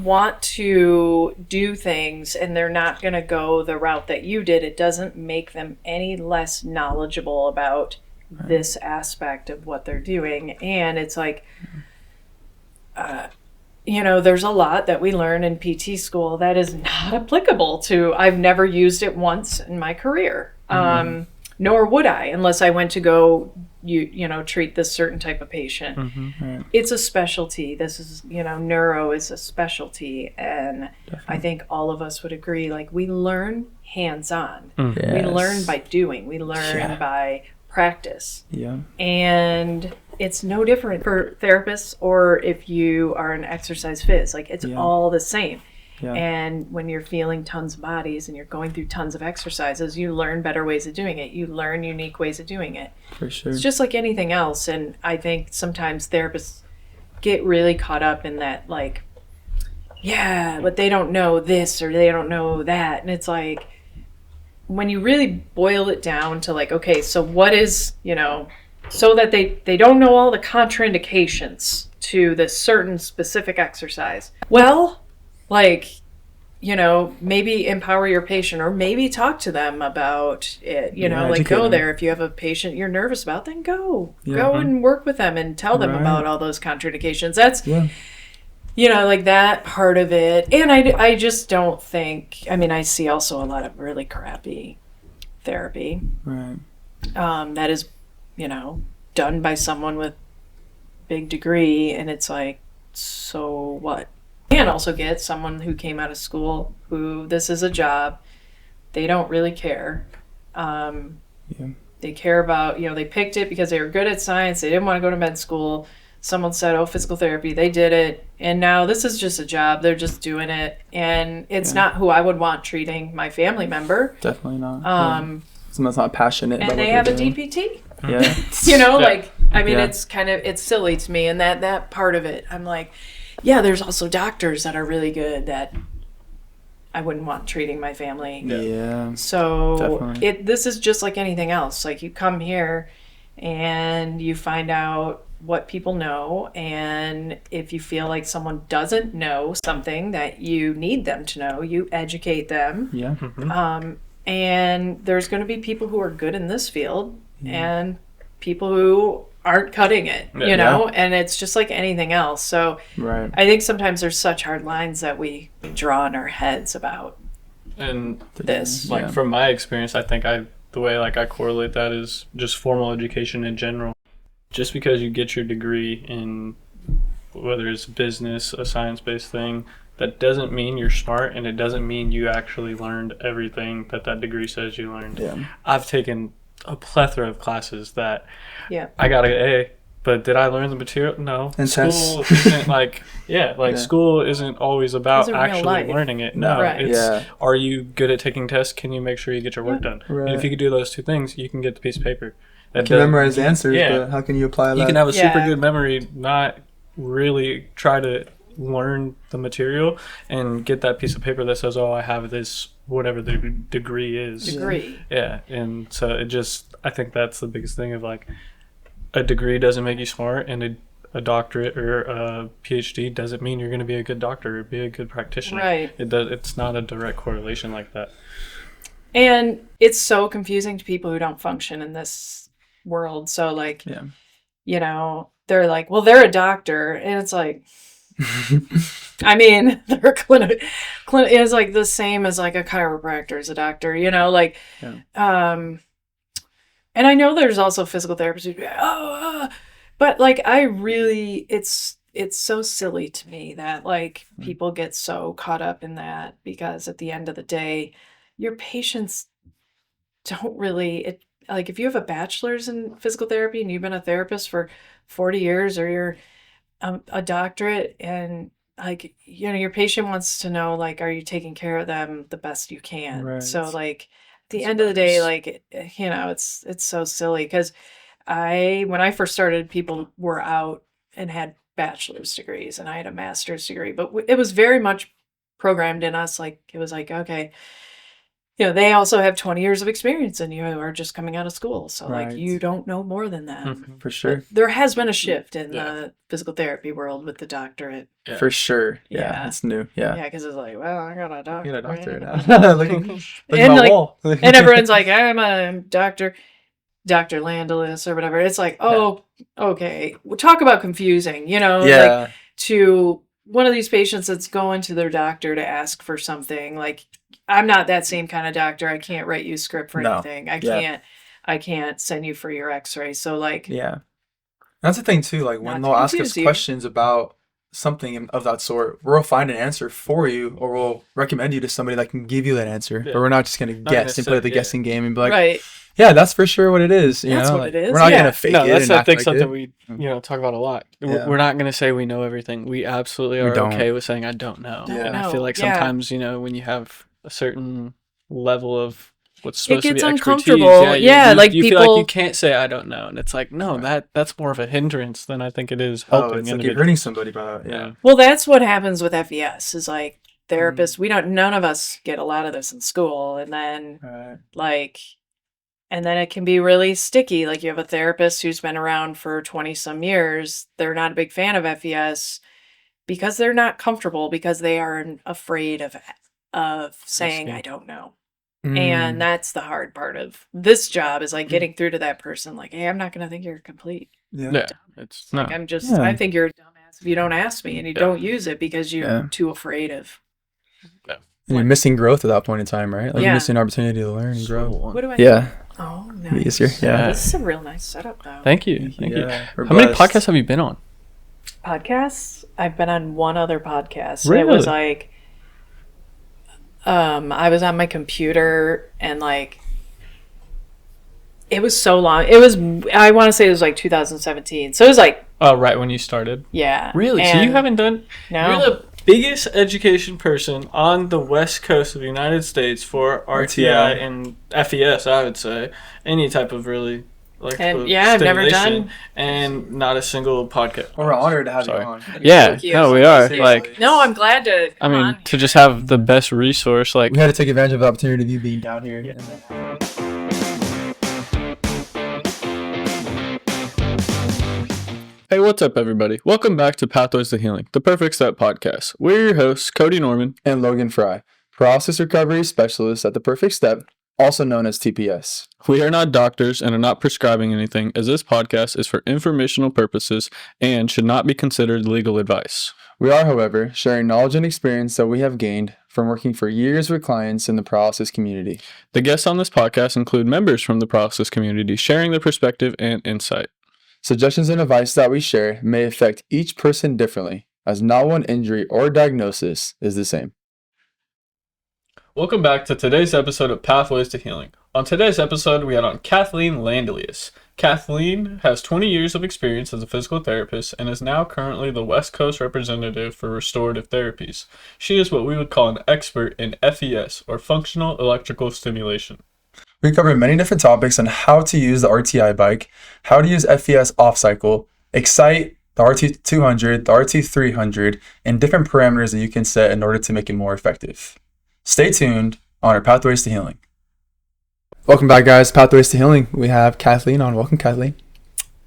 want to do things and they're not going to go the route that you did, it doesn't make them any less knowledgeable about this aspect of what they're doing. And it's like, there's a lot that we learn in PT school that is not applicable to, I've never used it once in my career. Nor would I, unless I went to go, treat this certain type of patient. It's a specialty. This is, neuro is a specialty. And I think all of us would agree, like, we learn hands-on. Yes. We learn by doing. We learn by practice. Yeah. And it's no different for therapists or if you are an exercise phys. Like, it's all the same. Yeah. And when you're feeling tons of bodies and you're going through tons of exercises, you learn better ways of doing it. You learn unique ways of doing it. For sure. It's just like anything else. And I think sometimes therapists get really caught up in that, like, yeah, but they don't know this or they don't know that. And it's like, when you really boil it down to like, okay, so what is, so that they don't know all the contraindications to this certain specific exercise. Well, like, maybe empower your patient or maybe talk to them about it, like go there. If you have a patient you're nervous about, then go and work with them and tell them about all those contraindications. That's, like that part of it. And I just don't think, I see also a lot of really crappy therapy. Right. That is, done by someone with big degree. And it's like, so what? And also get someone who came out of school who this is a job. They don't really care. They care about, they picked it because they were good at science. They didn't want to go to med school. Someone said, oh, physical therapy. They did it. And now this is just a job. They're just doing it. And it's not who I would want treating my family member. Definitely not. Someone's not passionate about and they have a DPT. Yeah. It's silly to me. And that part of it, I'm like, yeah, there's also doctors that are really good that I wouldn't want treating my family. Yeah. So this is just like anything else. Like, you come here and you find out what people know, and if you feel like someone doesn't know something that you need them to know, you educate them. Yeah. And there's going to be people who are good in this field and people who aren't cutting it, and it's just like anything else. So I think sometimes there's such hard lines that we draw in our heads about this. Like, from my experience, I think the way I correlate that is just formal education in general. Just because you get your degree in whether it's business, a science-based thing, that doesn't mean you're smart, and it doesn't mean you actually learned everything that degree says you learned. Yeah. I've taken a plethora of classes that I got an A, but did I learn the material? No. And school isn't school isn't always about actually learning it. No. It's are you good at taking tests? Can you make sure you get your work done? Right. And if you can do those two things, you can get the piece of paper. You can memorize answers, but how can you apply that? You can have a super good memory, not really try to learn the material and get that piece of paper that says, oh, I have this, whatever the degree is. Yeah. And so I think that's the biggest thing of like, a degree doesn't make you smart, and a doctorate or a PhD doesn't mean you're going to be a good doctor or be a good practitioner. Right. It's not a direct correlation like that. And it's so confusing to people who don't function in this world. So like, they're like, well, they're a doctor, and it's like, they're clinic is like the same as like a chiropractor is a doctor, and I know there's also physical therapists who go, but like, it's so silly to me that like people get so caught up in that, because at the end of the day, your patients don't really, like, if you have a bachelor's in physical therapy and you've been a therapist for 40 years, or you're a doctorate, and like, your patient wants to know, like, are you taking care of them the best you can? Right. So like, at the end of the day, like, it's so silly, because when I first started, people were out and had bachelor's degrees, and I had a master's degree, but it was very much programmed in us. Like, it was like, okay, they also have 20 years of experience and you are just coming out of school. So Right. like you don't know more than that. For sure. But there has been a shift in the physical therapy world with the doctorate. Yeah. For sure. Yeah. It's new. Yeah. Yeah, because it's like, well, I got a doctorate. You got a doctorate now. Look at my like, wall. And everyone's like, I'm a Dr. Landelius or whatever. It's like, oh, okay. We'll talk about confusing, like to one of these patients that's going to their doctor to ask for something. Like, I'm not that same kind of doctor. I can't write you a script for anything. I can't send you for your x-ray. So like, that's the thing too. Like when they'll ask us questions about something of that sort, we'll find an answer for you, or we'll recommend you to somebody that can give you that answer. But we're not just going to guess and play the guessing game and be like, yeah, that's for sure what it is. That's what like, it is. We're not going to fake it. That's I think like something we talk about a lot. We're not going to say we know everything. We absolutely are okay with saying I don't know. And I feel like sometimes when you have a certain level of what's supposed to be uncomfortable. expertise, like you people feel like you can't say I don't know, and it's like no, that's more of a hindrance than I think it is helping. It's like you're hurting somebody by that. Yeah. Well, that's what happens with FES. Is like therapists. None of us get a lot of this in school, and then and then it can be really sticky. Like you have a therapist who's been around for 20 some years. They're not a big fan of FES because they're not comfortable, because they are afraid of saying I don't know. And that's the hard part of this job, is like getting through to that person. Like, hey, I'm not going to think you're complete. It's like, I think you're a dumbass if you don't ask me and you don't use it because you're too afraid of. And you're missing growth at that point in time, right? Like you're missing an opportunity to learn and grow. What do I do? Oh, nice. This is a real nice setup, though. Thank you. How many podcasts have you been on? Podcasts? I've been on one other podcast. Really? It was like, I was on my computer and like, it was so long. I want to say it was like 2017. So it was like. Oh, right when you started? Yeah. Really? So you haven't done. No. You're the biggest education person on the West Coast of the United States for RTI and FES, I would say. Any type of really electrical I've never done. And not a single podcast. We're honored to have you on. Yeah, no, we are. Like, no, I'm glad to. I mean, to just have the best resource. Like, we had to take advantage of the opportunity of you being down here. Yeah. Hey, what's up, everybody? Welcome back to Pathways to Healing, the Perfect Step podcast. We're your hosts, Cody Norman and Logan Fry, paralysis recovery specialists at the Perfect Step, also known as TPS. We are not doctors and are not prescribing anything, as this podcast is for informational purposes and should not be considered legal advice. We are, however, sharing knowledge and experience that we have gained from working for years with clients in the paralysis community. The guests on this podcast include members from the paralysis community sharing their perspective and insight. Suggestions and advice that we share may affect each person differently, as not one injury or diagnosis is the same. Welcome back to today's episode of Pathways to Healing. On today's episode, we had on Kathleen Landelius. Kathleen has 20 years of experience as a physical therapist and is now currently the West Coast representative for restorative therapies. She is what we would call an expert in FES, or functional electrical stimulation. We cover many different topics on how to use the RTI bike, how to use FES off-cycle, Excite, the RT200, the RT300, and different parameters that you can set in order to make it more effective. Stay tuned on our Pathways to Healing. Welcome back, guys. Pathways to Healing. We have Kathleen on. Welcome, Kathleen.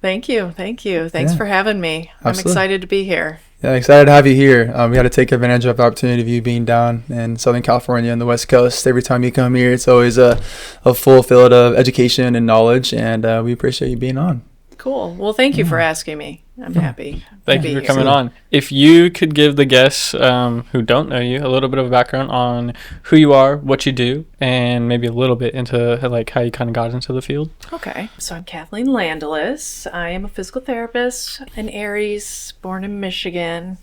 Thank you. Thanks for having me. Absolutely. I'm excited to be here. Yeah, excited to have you here. We had to take advantage of the opportunity of you being down in Southern California and the West Coast. Every time you come here, it's always a full field of education and knowledge, and we appreciate you being on. Cool. Well, thank you for asking me. I'm happy. Thank you for coming on. If you could give the guests who don't know you a little bit of a background on who you are, what you do, and maybe a little bit into like how you kind of got into the field. Okay. So I'm Kathleen Landelius. I am a physical therapist, an Aries, born in Michigan.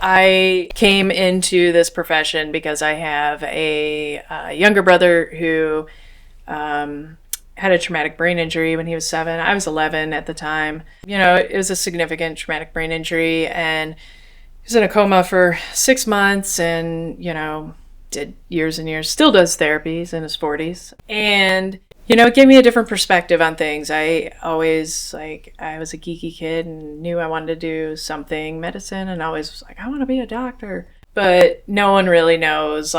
I came into this profession because I have a younger brother who had a traumatic brain injury when he was 7. I was 11 at the time. It was a significant traumatic brain injury, and he was in a coma for 6 months and, did years and years, still does therapies in his 40s. And, it gave me a different perspective on things. I always, I was a geeky kid and knew I wanted to do something, medicine, and always was like, I want to be a doctor. But no one really knows,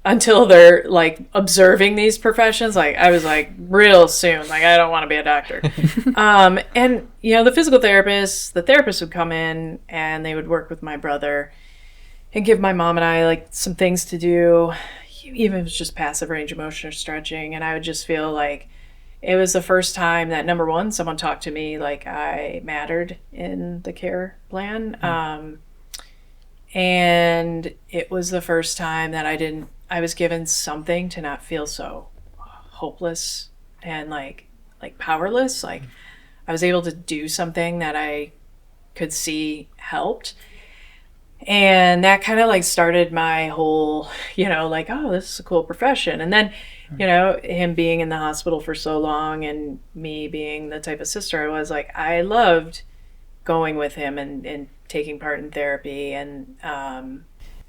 until they're like observing these professions. Like I was like real soon, like I don't want to be a doctor. And you know, the physical therapists would come in and they would work with my brother and give my mom and I like some things to do, even if it was just passive range of motion or stretching. And I would just feel like it was the first time that, number one, someone talked to me like I mattered in the care plan. And it was the first time that I was given something to not feel so hopeless and like powerless. Like I was able to do something that I could see helped. And that kind of like started my whole, you know, like, oh, this is a cool profession. And then, you know, him being in the hospital for so long and me being the type of sister I was, like, I loved going with him and taking part in therapy. And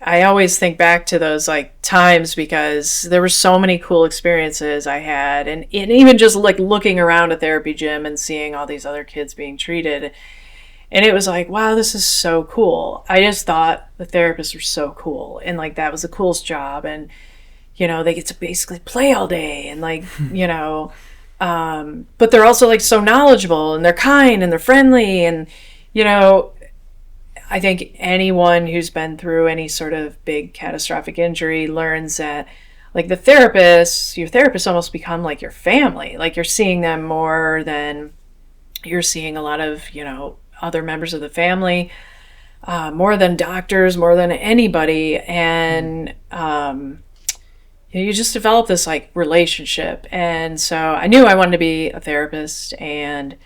I always think back to those like times because there were so many cool experiences I had. And even just like looking around a therapy gym and seeing all these other kids being treated. And it was like, wow, this is so cool. I just thought the therapists were so cool. And like, that was the coolest job. And, you know, they get to basically play all day and like, you know, but they're also like so knowledgeable and they're kind and they're friendly. And, you know, I think anyone who's been through any sort of big catastrophic injury learns that like your therapists almost become like your family. Like you're seeing them more than you're seeing a lot of, you know, other members of the family, more than doctors, more than anybody. And you just develop this like relationship. And so I knew I wanted to be a therapist and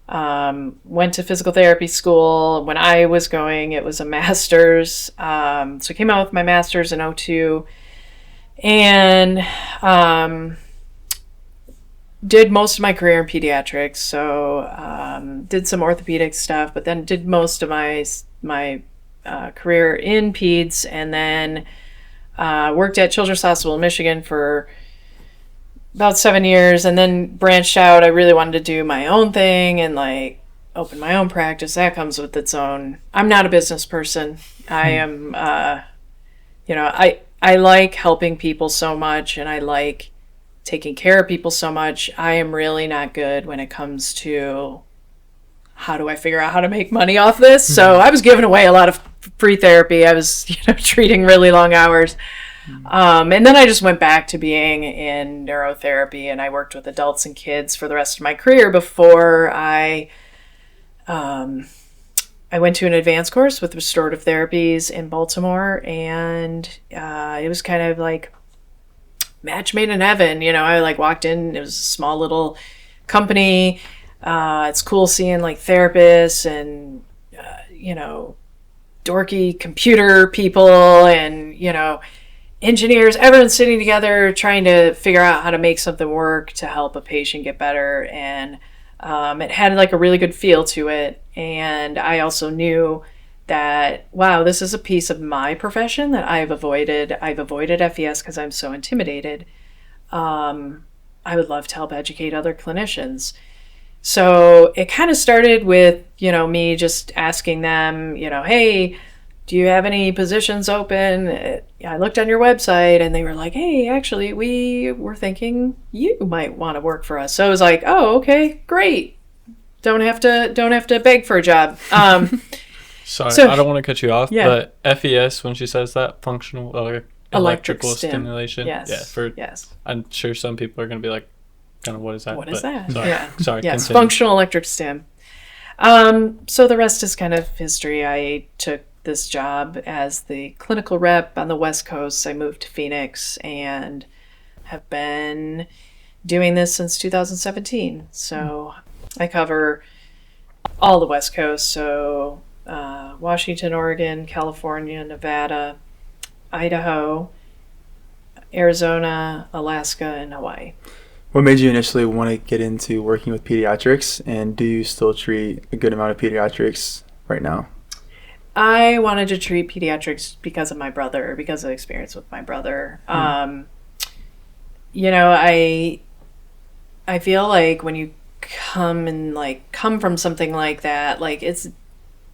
went to physical therapy school. When I was going, it was a master's. So I came out with my master's in '02 and did most of my career in pediatrics. So did some orthopedic stuff, but then did most of my career in peds, and then worked at Children's Hospital in Michigan for about 7 years, and then branched out. I really wanted to do my own thing and like open my own practice. That comes with its own. I'm not a business person. I am, you know, I like helping people so much, and I like taking care of people so much. I am really not good when it comes to how do I figure out how to make money off this. So I was giving away a lot of free therapy. I was, you know, treating really long hours. And then I just went back to being in neurotherapy, and I worked with adults and kids for the rest of my career before I went to an advanced course with restorative therapies in Baltimore. And it was kind of like match made in heaven. You know, I like walked in, it was a small little company. It's cool seeing like therapists and, you know, dorky computer people and, you know, engineers, everyone sitting together trying to figure out how to make something work to help a patient get better. And it had like a really good feel to it. And I also knew that, wow, this is a piece of my profession that I've avoided. I've avoided FES because I'm so intimidated. I would love to help educate other clinicians. So it kind of started with, you know, me just asking them, you know, hey, do you have any positions open? I looked on your website and they were like, hey, actually, we were thinking you might want to work for us. So I was like, oh, okay, great. Don't have to beg for a job. Sorry, I don't want to cut you off, yeah. But FES, when she says that, functional electrical stimulation. Yes. Yeah, yes. I'm sure some people are going to be like, kind of, what is that? What is that? Sorry, yeah. Sorry. Yes, continue. functional electric stim. So the rest is kind of history. I took this job as the clinical rep on the West Coast. I moved to Phoenix and have been doing this since 2017. So I cover all the West Coast. So Washington, Oregon, California, Nevada, Idaho, Arizona, Alaska, and Hawaii. What made you initially want to get into working with pediatrics, and do you still treat a good amount of pediatrics right now? I wanted to treat pediatrics because of my brother, because of experience with my brother. You know, I feel like when you come from something like that, like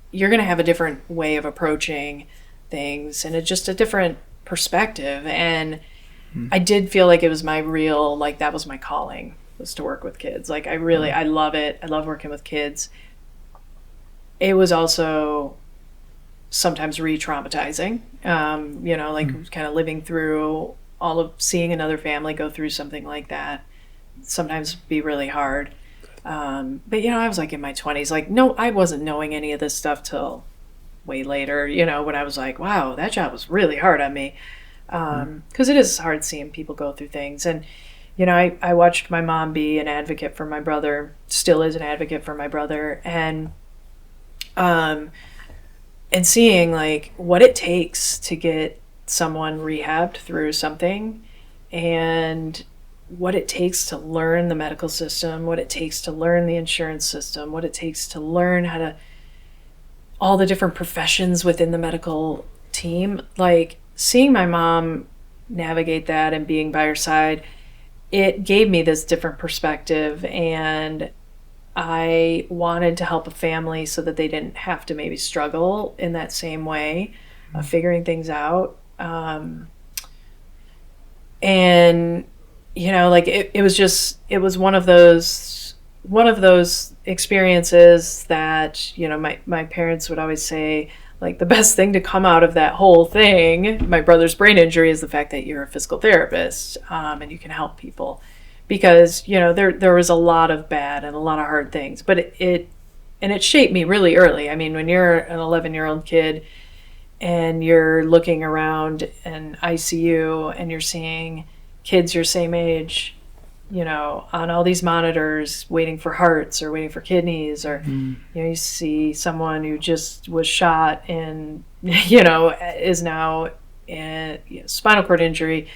you're going to have a different way of approaching things and it's just a different perspective. And I did feel like it was my real, like that was my calling, was to work with kids. Like I love it. I love working with kids. It was also sometimes re-traumatizing, kind of living through all of seeing another family go through something like that. Sometimes be really hard. But I was like in my 20s, like, no, I wasn't knowing any of this stuff till way later, when I was like, wow, that job was really hard on me. Because it is hard seeing people go through things. And, I watched my mom be an advocate for my brother, still is an advocate for my brother. And seeing like what it takes to get someone rehabbed through something, and what it takes to learn the medical system, what it takes to learn the insurance system, what it takes to learn how to, all the different professions within the medical team. Like seeing my mom navigate that and being by her side, it gave me this different perspective, and I wanted to help a family so that they didn't have to maybe struggle in that same way of figuring things out. And like it was one of those experiences that, my parents would always say, like, the best thing to come out of that whole thing, my brother's brain injury, is the fact that you're a physical therapist, and you can help people. Because, there was a lot of bad and a lot of hard things, but it shaped me really early. I mean, when you're an 11-year-old kid and you're looking around an ICU and you're seeing kids your same age, on all these monitors waiting for hearts or waiting for kidneys, or, you see someone who just was shot and, is now in spinal cord injury,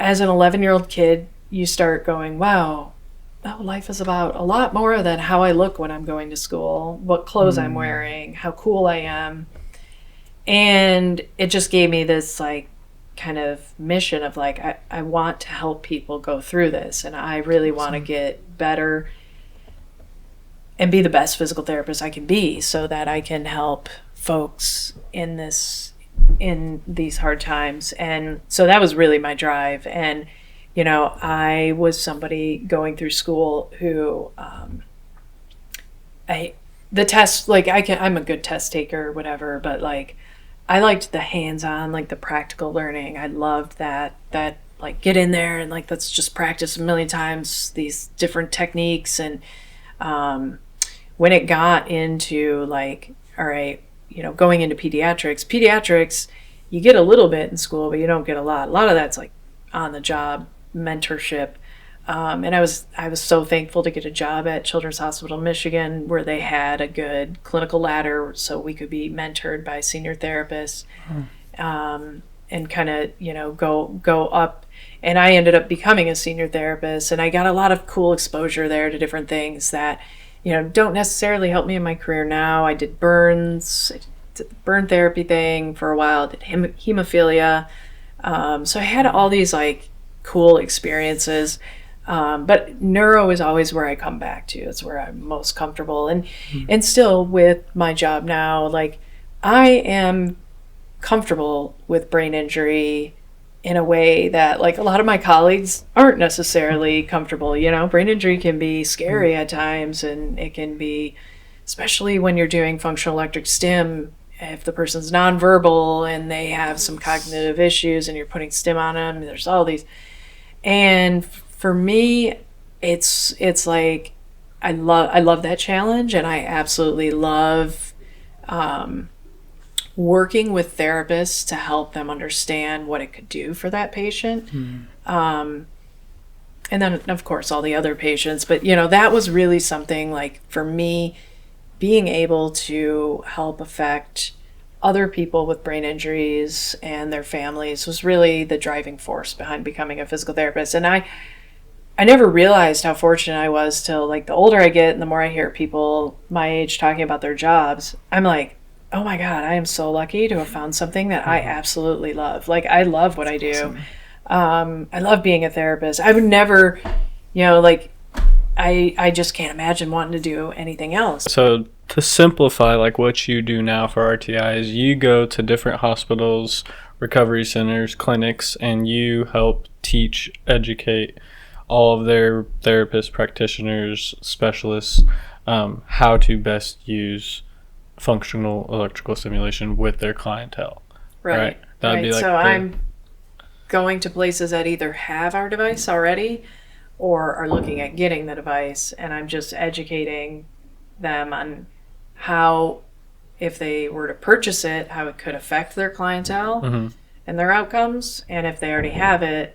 as an 11-year-old kid, you start going, wow, life is about a lot more than how I look when I'm going to school, what clothes I'm wearing, how cool I am. And it just gave me this, like, kind of mission of, like, I want to help people go through this, and I really want to get better and be the best physical therapist I can be, so that I can help folks in these hard times. And so that was really my drive. And I was somebody going through school who the test, like, I'm a good test taker or whatever, but like I liked the hands-on, like the practical learning. I loved that like, get in there and, like, let's just practice a million times these different techniques. And when it got into, like, all right, going into pediatrics, you get a little bit in school, but you don't get a lot. A lot of that's like on the job mentorship. And I was so thankful to get a job at Children's Hospital Michigan, where they had a good clinical ladder so we could be mentored by senior therapists, and kind of, go up. And I ended up becoming a senior therapist, and I got a lot of cool exposure there to different things that, don't necessarily help me in my career now. I did burns, I did the burn therapy thing for a while, did hemophilia. So I had all these, like, cool experiences. But neuro is always where I come back to. It's where I'm most comfortable. And still with my job now, like, I am comfortable with brain injury in a way that, like, a lot of my colleagues aren't necessarily comfortable. Brain injury can be scary at times, and it can be, especially when you're doing functional electric stim, if the person's nonverbal and they have some cognitive issues and you're putting stim on them, there's all these. And for me, it's like, I love that challenge, and I absolutely love working with therapists to help them understand what it could do for that patient. And then, of course, all the other patients. But, that was really something, like, for me, being able to help affect other people with brain injuries and their families was really the driving force behind becoming a physical therapist. And I never realized how fortunate I was till, like, the older I get and the more I hear people my age talking about their jobs, I'm like, oh my God, I am so lucky to have found something that I absolutely love. Like, I love what I do. Awesome. I love being a therapist. I would never, like, I just can't imagine wanting to do anything else. So to simplify, like, what you do now for RTI is you go to different hospitals recovery centers, clinics, and you help teach, educate all of their therapists, practitioners, specialists, how to best use functional electrical stimulation with their clientele. Right. That'd be like so I'm going to places that either have our device already or are looking at getting the device, and I'm just educating them on how, if they were to purchase it, how it could affect their clientele and their outcomes, and if they already have it,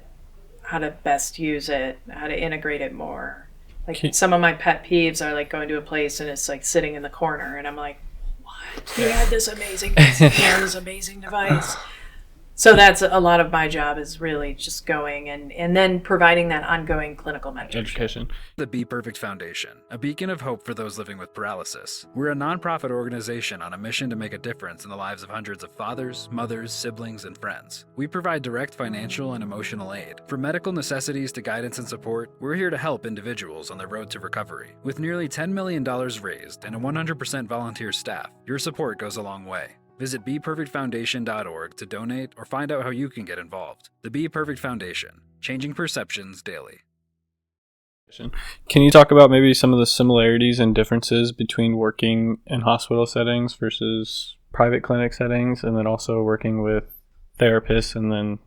how to best use it, how to integrate it more. Like some of my pet peeves are like going to a place and it's like sitting in the corner, and I'm like, what? He had this amazing device. So that's a lot of my job, is really just going and then providing that ongoing clinical mentorship. Education. The Be Perfect Foundation, a beacon of hope for those living with paralysis. We're a nonprofit organization on a mission to make a difference in the lives of hundreds of fathers, mothers, siblings, and friends. We provide direct financial and emotional aid. From medical necessities to guidance and support, we're here to help individuals on their road to recovery. With nearly $10 million raised and a 100% volunteer staff, your support goes a long way. Visit BePerfectFoundation.org to donate or find out how you can get involved. The Be Perfect Foundation, changing perceptions daily. Can you talk about maybe some of the similarities and differences between working in hospital settings versus private clinic settings, and then also working with therapists and then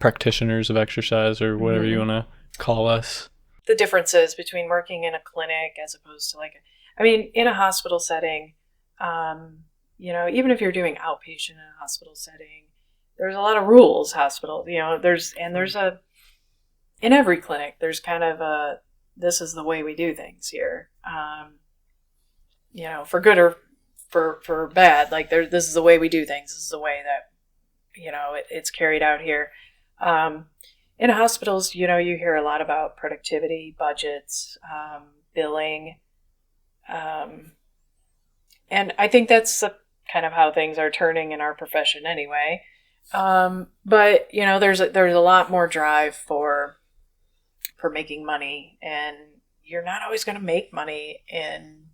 practitioners of exercise, or whatever you want to call us? The differences between working in a clinic as opposed to in a hospital setting, even if you're doing outpatient in a hospital setting, there's a lot of rules. In every clinic, there's kind of this is the way we do things here. For good or for bad, this is the way we do things. This is the way that, it's carried out here. In hospitals, you hear a lot about productivity, budgets, billing. And I think that's kind of how things are turning in our profession anyway. But there's a lot more drive for making money, and you're not always going to make money in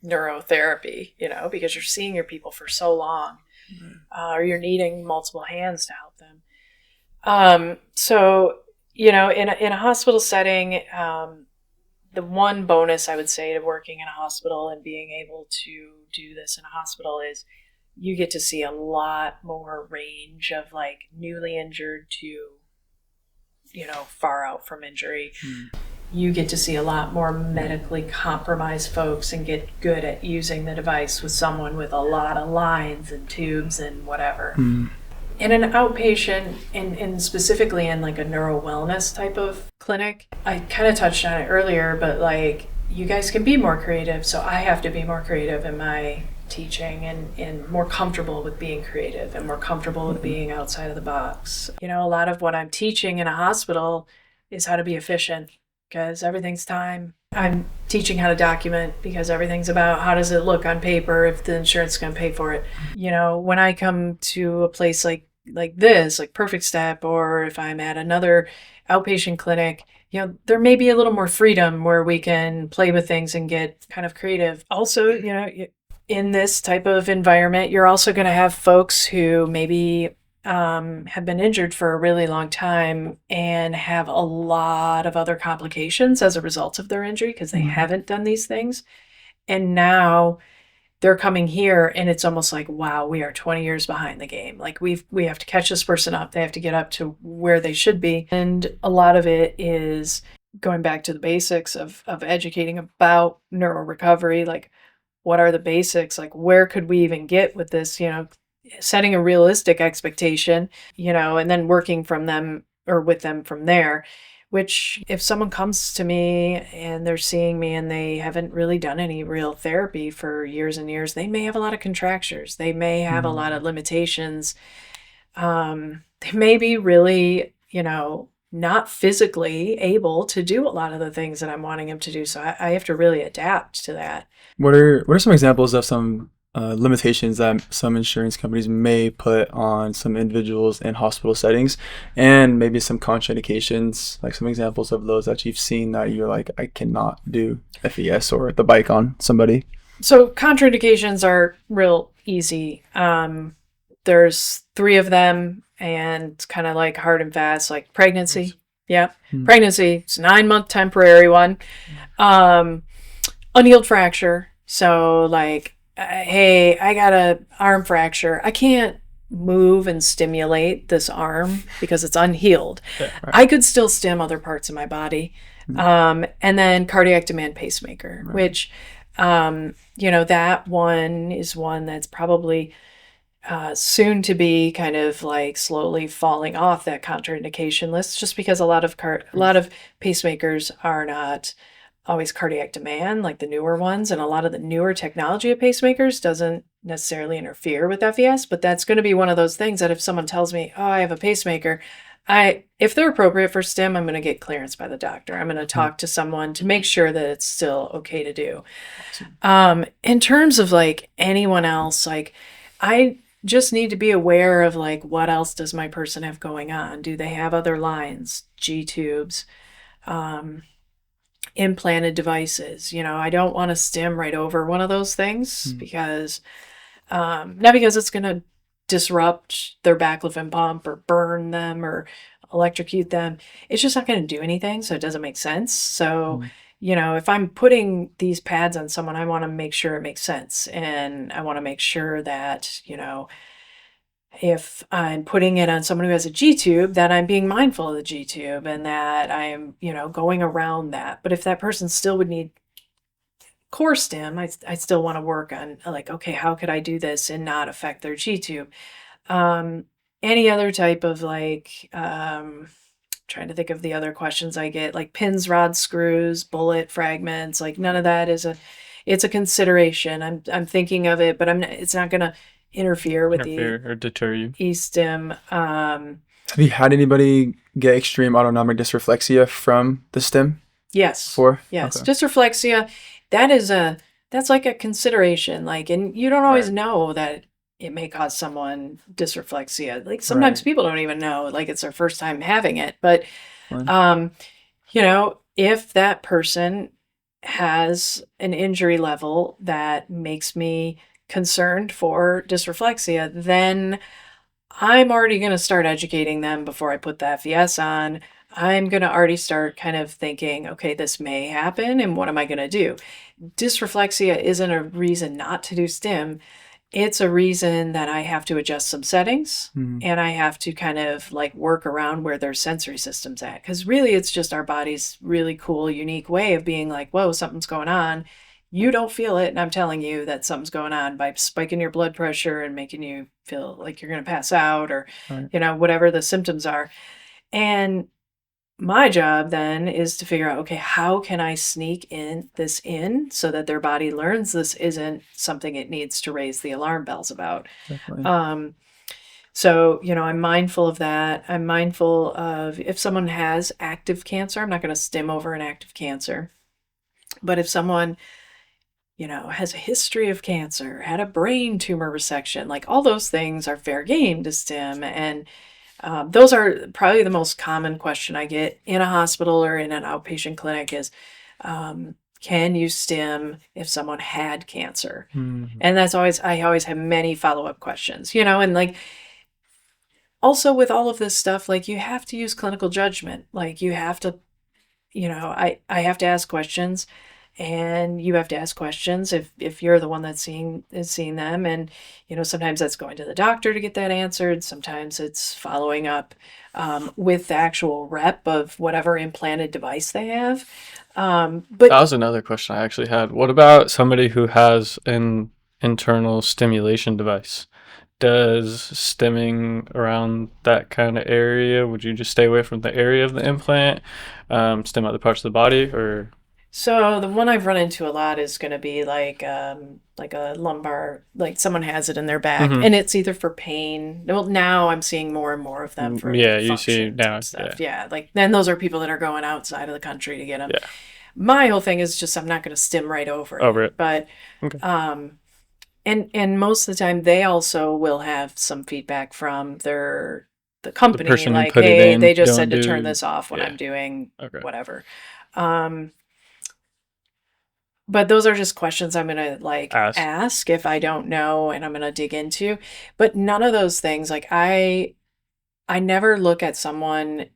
neurotherapy, because you're seeing your people for so long, or you're needing multiple hands to help them. So, in a hospital setting, the one bonus I would say to working in a hospital and being able to do this in a hospital is you get to see a lot more range of newly injured to, far out from injury. You get to see a lot more medically compromised folks and get good at using the device with someone with a lot of lines and tubes and whatever. In an outpatient, and specifically in a neuro wellness type of clinic, I kind of touched on it earlier, but you guys can be more creative, so I have to be more creative in my teaching and more comfortable with being creative and more comfortable with being outside of the box. A lot of what I'm teaching in a hospital is how to be efficient, because everything's time. I'm teaching how to document, because everything's about how does it look on paper if the insurance is going to pay for it. When I come to a place like this, like Perfect Step, or if I'm at another outpatient clinic, there may be a little more freedom where we can play with things and get kind of creative. Also, in this type of environment, you're also going to have folks who maybe have been injured for a really long time and have a lot of other complications as a result of their injury because they haven't done these things. And now they're coming here and it's almost like, wow, we are 20 years behind the game. We have to catch this person up. They have to get up to where they should be. And a lot of it is going back to the basics of educating about neuro recovery. What are the basics? Where could we even get with this, setting a realistic expectation, and then working from them or with them from there, which if someone comes to me and they're seeing me and they haven't really done any real therapy for years and years, they may have a lot of contractures. They may have a lot of limitations. They may be really, not physically able to do a lot of the things that I'm wanting them to do. So I have to really adapt to that. What are some examples of some limitations that some insurance companies may put on some individuals in hospital settings, and maybe some contraindications, some examples of those that you've seen that you're I cannot do FES or the bike on somebody? So contraindications are real easy. there's 3 of them, and kind of like hard and fast, like pregnancy. Yeah. Pregnancy. It's a 9-month temporary one. Unhealed fracture. So like, hey, I got a arm fracture. I can't move and stimulate this arm because it's unhealed. Yeah, right. I could still stim other parts of my body. And then cardiac demand pacemaker, Right. which, that one is one that's probably soon to be kind of like slowly falling off that contraindication list, just because a lot of pacemakers are not always cardiac demand like the newer ones, and a lot of the newer technology of pacemakers doesn't necessarily interfere with FES. But that's going to be one of those things that if someone tells me, oh, I have a pacemaker, if they're appropriate for stim, I'm going to get clearance by the doctor. I'm going to talk to someone to make sure that it's still okay to do. In terms of like anyone else, like I just need to be aware of like, what else does my person have going on? Do they have other lines, G tubes, implanted devices? I don't want to stim right over one of those things because, not because it's going to disrupt their baclofen pump or burn them or electrocute them. It's just not going to do anything. So it doesn't make sense. So, if I'm putting these pads on someone, I want to make sure it makes sense. And I want to make sure that, if I'm putting it on someone who has a G tube, that I'm being mindful of the G tube and that I'm, going around that. But if that person still would need core stim, I still want to work on like, okay, how could I do this and not affect their G tube? Any other type of like, trying to think of the other questions I get, like pins, rods, screws, bullet fragments, like none of that it's a consideration. I'm thinking of it, but it's not going to interfere with or deter you. E-stim. Have you had anybody get extreme autonomic dysreflexia from the stim? Yes. Before? Yes. Okay. Dysreflexia, that's like a consideration. Like, and you don't always know that it may cause someone dysreflexia. Like sometimes people don't even know, like it's their first time having it. But, if that person has an injury level that makes me concerned for dysreflexia, then I'm already going to start educating them before I put the FES on. I'm going to already start kind of thinking, okay, this may happen, and what am I going to do? Dysreflexia isn't a reason not to do stim. It's a reason that I have to adjust some settings and I have to kind of like work around where their sensory system's at. Because really, it's just our body's really cool, unique way of being like, whoa, something's going on. You don't feel it, and I'm telling you that something's going on by spiking your blood pressure and making you feel like you're going to pass out or, whatever the symptoms are. And my job then is to figure out, okay, how can I sneak this in so that their body learns this isn't something it needs to raise the alarm bells about. Definitely. So, I'm mindful of that. I'm mindful of if someone has active cancer, I'm not going to stim over an active cancer. But if someone, has a history of cancer, had a brain tumor resection, like all those things are fair game to stim. And those are probably the most common question I get in a hospital or in an outpatient clinic is, can you stim if someone had cancer? And I always have many follow-up questions, and like, also with all of this stuff, like you have to use clinical judgment. Like you have to, I have to ask questions. And you have to ask questions if you're the one that's seeing them. And, sometimes that's going to the doctor to get that answered. Sometimes it's following up with the actual rep of whatever implanted device they have. But that was another question I actually had. What about somebody who has an internal stimulation device? Does stimming around that kind of area, would you just stay away from the area of the implant, stim other parts of the body, or... So the one I've run into a lot is going to be like a lumbar, like someone has it in their back, and it's either for pain. Well, now I'm seeing more and more of them for you see now stuff. Yeah, like then those are people that are going outside of the country to get them. Yeah. My whole thing is just I'm not going to stim right over it. But and most of the time they also will have some feedback from the company, like, hey, they just said to turn this off when I'm doing whatever. but those are just questions I'm going to ask if I don't know, and I'm going to dig into. But none of those things, like I never look at someone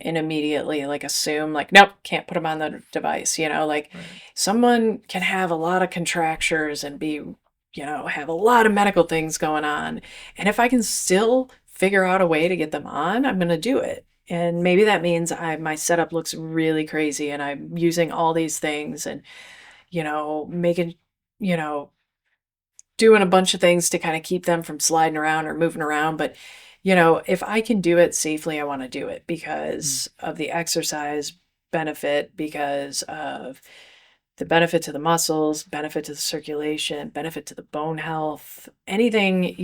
and immediately assume nope, can't put them on the device, right. Someone can have a lot of contractures and be, have a lot of medical things going on. And if I can still figure out a way to get them on, I'm going to do it. And maybe that means my setup looks really crazy and I'm using all these things and, making, doing a bunch of things to kind of keep them from sliding around or moving around. But, if I can do it safely, I want to do it because of the exercise benefit, because of the benefit to the muscles, benefit to the circulation, benefit to the bone health, anything,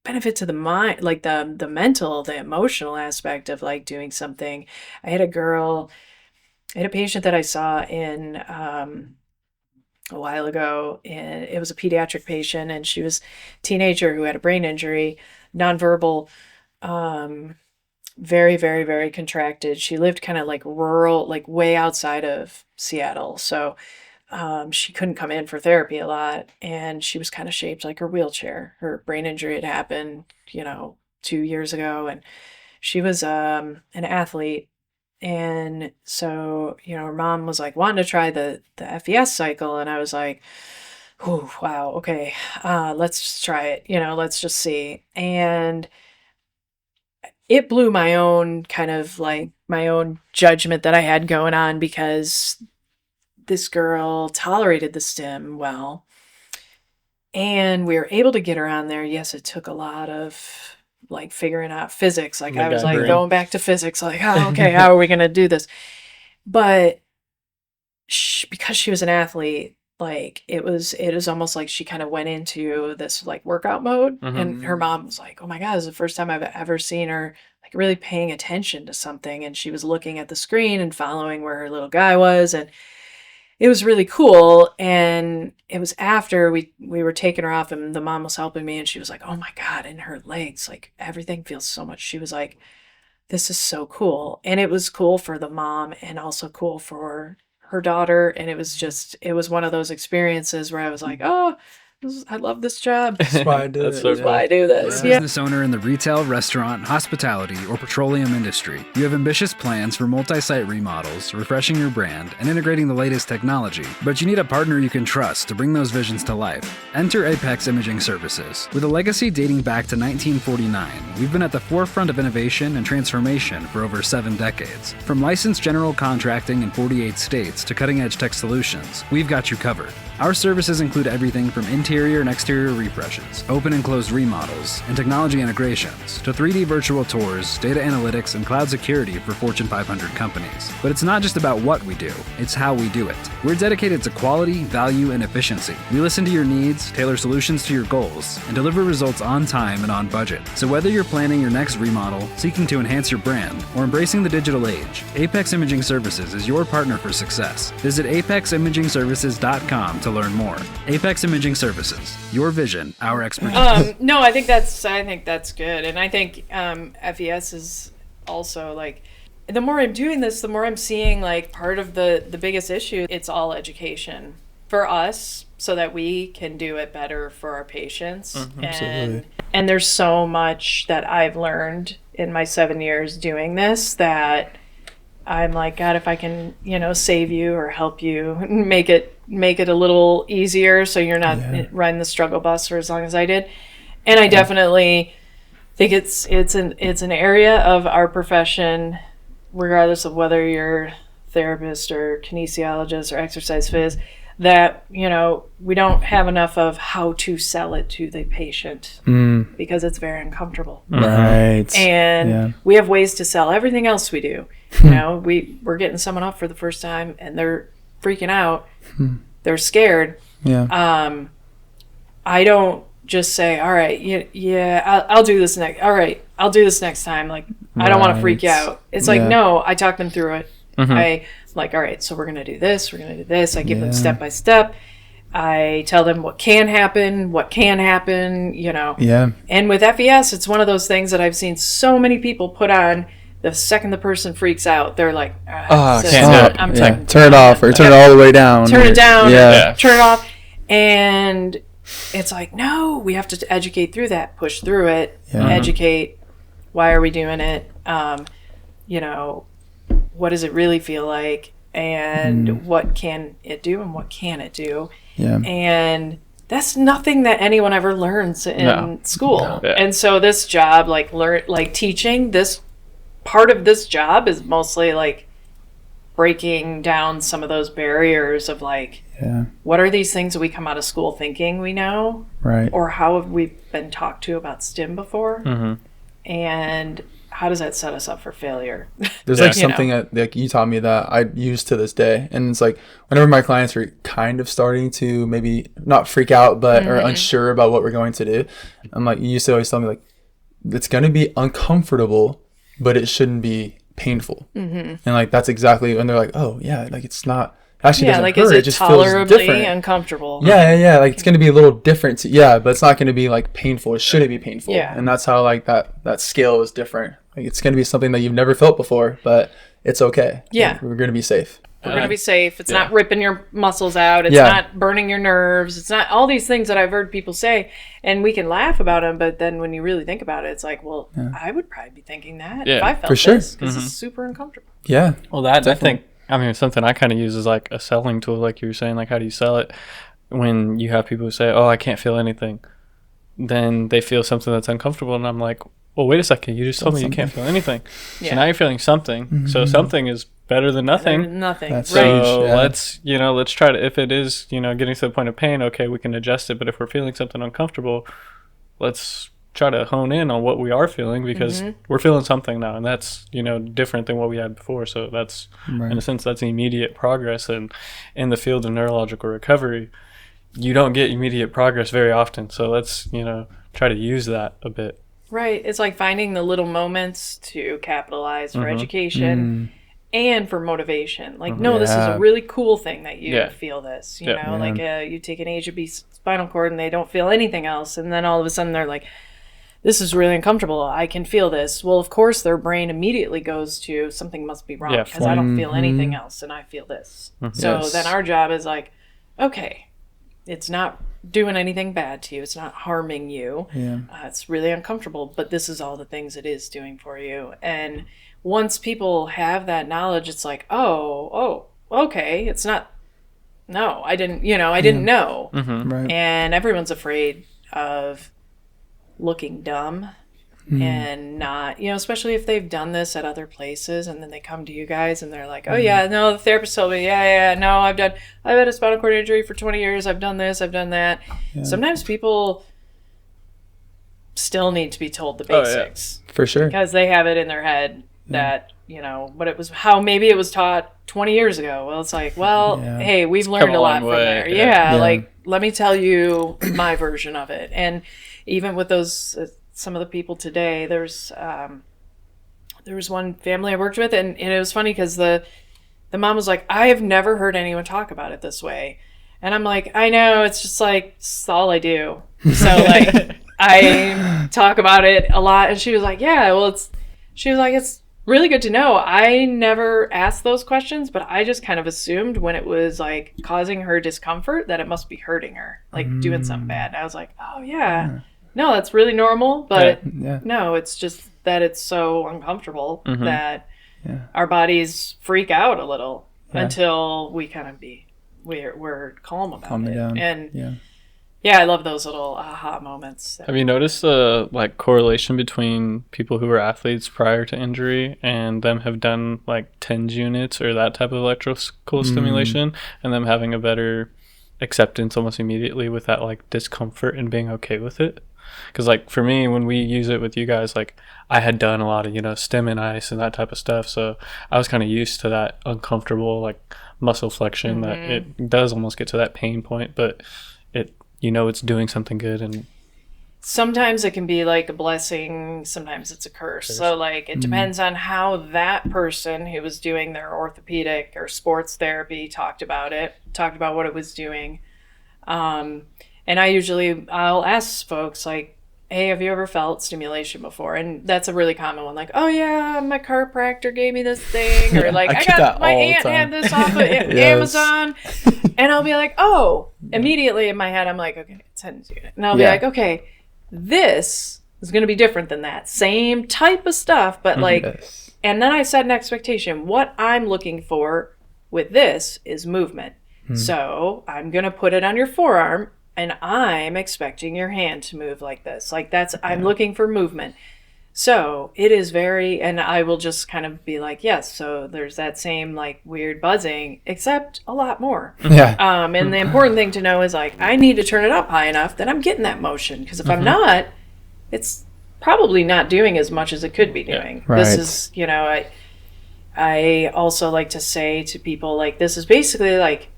benefit to the mind, like the mental, the emotional aspect of doing something. I had a patient that I saw in a while ago, and it was a pediatric patient, and she was a teenager who had a brain injury, nonverbal, very, very, very contracted. She lived kind of rural, way outside of Seattle. So she couldn't come in for therapy a lot, and she was kind of shaped like her wheelchair. Her brain injury had happened, 2 years ago, and she was an athlete. And so, her mom was wanting to try the FES cycle, and I was like, oh, wow, okay, let's just try it, let's just see. And it blew my own my own judgment that I had going on, because this girl tolerated the stim well, and we were able to get her on there. Yes, it took a lot of figuring out physics. I was going back to physics, oh, okay, how are we going to do this? But because she was an athlete, it was almost like she kind of went into this workout mode. Mm-hmm. And her mom was like, oh my God, this is the first time I've ever seen her really paying attention to something. And she was looking at the screen and following where her little guy was. And it was really cool. And it was after we were taking her off, and the mom was helping me, and she was like, oh my God, in her legs, everything feels so much. She was like, this is so cool. And it was cool for the mom and also cool for her daughter. And it was one of those experiences where I was like, oh, I love this job. That's why I do That's why I do this. Yeah. Business owner in the retail, restaurant, hospitality, or petroleum industry. You have ambitious plans for multi-site remodels, refreshing your brand, and integrating the latest technology. But you need a partner you can trust to bring those visions to life. Enter Apex Imaging Services. With a legacy dating back to 1949, we've been at the forefront of innovation and transformation for over 7 decades. From licensed general contracting in 48 states to cutting-edge tech solutions, we've got you covered. Our services include everything from interior and exterior refreshes, open and closed remodels, and technology integrations, to 3D virtual tours, data analytics, and cloud security for Fortune 500 companies. But it's not just about what we do, it's how we do it. We're dedicated to quality, value, and efficiency. We listen to your needs, tailor solutions to your goals, and deliver results on time and on budget. So whether you're planning your next remodel, seeking to enhance your brand, or embracing the digital age, Apex Imaging Services is your partner for success. Visit apeximagingservices.com to learn more. Apex Imaging Services, your vision, our expertise. No, I think that's good, and I think FES is also the more I'm doing this, the more I'm seeing part of the biggest issue. It's all education for us, so that we can do it better for our patients. Absolutely. And there's so much that I've learned in my 7 years doing this that I'm like, God, if I can, save you or help you, make it a little easier so you're not riding the struggle bus for as long as I did. And I definitely think it's an area of our profession, regardless of whether you're therapist or kinesiologist or exercise phys, that, we don't have enough of how to sell it to the patient because it's very uncomfortable. Right. And we have ways to sell everything else we do. We're getting someone up for the first time and they're freaking out. They're scared. Yeah. I don't just say, all right, I'll do this next. All right, I'll do this next time. I don't want to freak you out. It's no, I talk them through it. I all right, so we're going to do this. We're going to do this. I give them step by step. I tell them what can happen. And with FES, it's one of those things that I've seen so many people put on the second the person freaks out, they're like, turn it off or turn it all the way down. Turn it down. Turn it off. And it's like, no, we have to educate through that, push through it, educate. Why are we doing it? What does it really feel like? And what can it do and what can it do? Yeah. And that's nothing that anyone ever learns in school. No. Yeah. And so this job, teaching, this part of this job is mostly like breaking down some of those barriers of what are these things that we come out of school thinking we know? Right. Or how have we been talked to about STEM before? Mm-hmm. And how does that set us up for failure? There's something that you taught me that I use to this day. And it's like whenever my clients are kind of starting to maybe not freak out, but are unsure about what we're going to do, I'm like, you used to always tell me it's going to be uncomfortable, but it shouldn't be painful. And that's exactly when they're like, oh yeah, it's not actually doesn't hurt. It just feels different. Uncomfortable. Yeah. It's going to be a little different. But it's not going to be painful. It shouldn't be painful. Yeah. And that's how that scale is different. It's going to be something that you've never felt before, but it's okay. Yeah. We're going to be safe. We're going to be safe. It's not ripping your muscles out. It's not burning your nerves. It's not all these things that I've heard people say, and we can laugh about them, but then when you really think about it, it's like, well, I would probably be thinking that if I felt this, because it's super uncomfortable. Yeah. Well, that definitely. I think, something I kind of use is like a selling tool, like you were saying, how do you sell it? When you have people who say, oh, I can't feel anything, then they feel something that's uncomfortable, and I'm like, well, wait a second, you just told me you can't feel anything. Yeah. So now you're feeling something. So something is better than nothing. That's so let's try to, if it is, getting to the point of pain, okay, we can adjust it. But if we're feeling something uncomfortable, let's try to hone in on what we are feeling, because we're feeling something now, and that's, different than what we had before. So that's, in a sense, that's immediate progress. And in the field of neurological recovery, you don't get immediate progress very often. So let's, try to use that a bit. Right. It's like finding the little moments to capitalize for education and for motivation. This is a really cool thing that you feel this, you take an A to B spinal cord and they don't feel anything else. And then all of a sudden they're like, this is really uncomfortable. I can feel this. Well, of course, their brain immediately goes to something must be wrong because I don't feel anything else and I feel this. So then our job is okay, it's not doing anything bad to you. It's not harming you. Yeah. It's really uncomfortable, but this is all the things it is doing for you. And once people have that knowledge, it's like, oh, okay. It's not, no, I didn't know. Right. And everyone's afraid of looking dumb and not, especially if they've done this at other places and then they come to you guys and they're like, oh yeah, no, the therapist told me, no, I've had a spinal cord injury for 20 years. I've done this, I've done that. Yeah. Sometimes people still need to be told the basics. For sure. Because they have it in their head that, but it was how maybe it was taught 20 years ago. Well, it's like, hey, we've learned a lot from there. Yeah. Let me tell you my version of it. And even with those, some of the people today, there was one family I worked with, and it was funny because the mom was like, I have never heard anyone talk about it this way. And I'm like, I know, it's just it's all I do. So I talk about it a lot. And she was like, it's really good to know. I never asked those questions, but I just kind of assumed when it was causing her discomfort that it must be hurting her, doing something bad. And I was like, oh yeah. No, that's really normal, but no, it's just that it's so uncomfortable that our bodies freak out a little until we kind of we're calm about it. Down. And I love those little aha moments. Have you noticed the correlation between people who were athletes prior to injury and them have done TENS units or that type of electrical stimulation and them having a better acceptance almost immediately with that discomfort and being okay with it? Because for me, when we use it with you guys, I had done a lot of stem and ice and that type of stuff, so I was kind of used to that uncomfortable muscle flexion that it does almost get to that pain point, but it it's doing something good. And sometimes it can be a blessing, sometimes it's a curse. So it depends on how that person who was doing their orthopedic or sports therapy talked about what it was doing. And I'll ask folks hey, have you ever felt stimulation before? And that's a really common one. Like, oh yeah, my chiropractor gave me this thing. Or like, I got my aunt had this off of Amazon. And I'll be like, oh, immediately in my head, I'm like, okay, send it. And I'll be like, okay, this is going to be different than that. Same type of stuff, but like, and then I set an expectation. What I'm looking for with this is movement. So I'm going to put it on your forearm, and I'm expecting your hand to move like this. Like that's, I'm looking for movement. So it is very, and I will just kind of be like, yes, so there's that same like weird buzzing, except a lot more. Yeah. And the important thing to know is like, I need to turn it up high enough that I'm getting that motion. Because if I'm not, it's probably not doing as much as it could be doing. Right. This is, you know, I also like to say to people, like, this is basically like,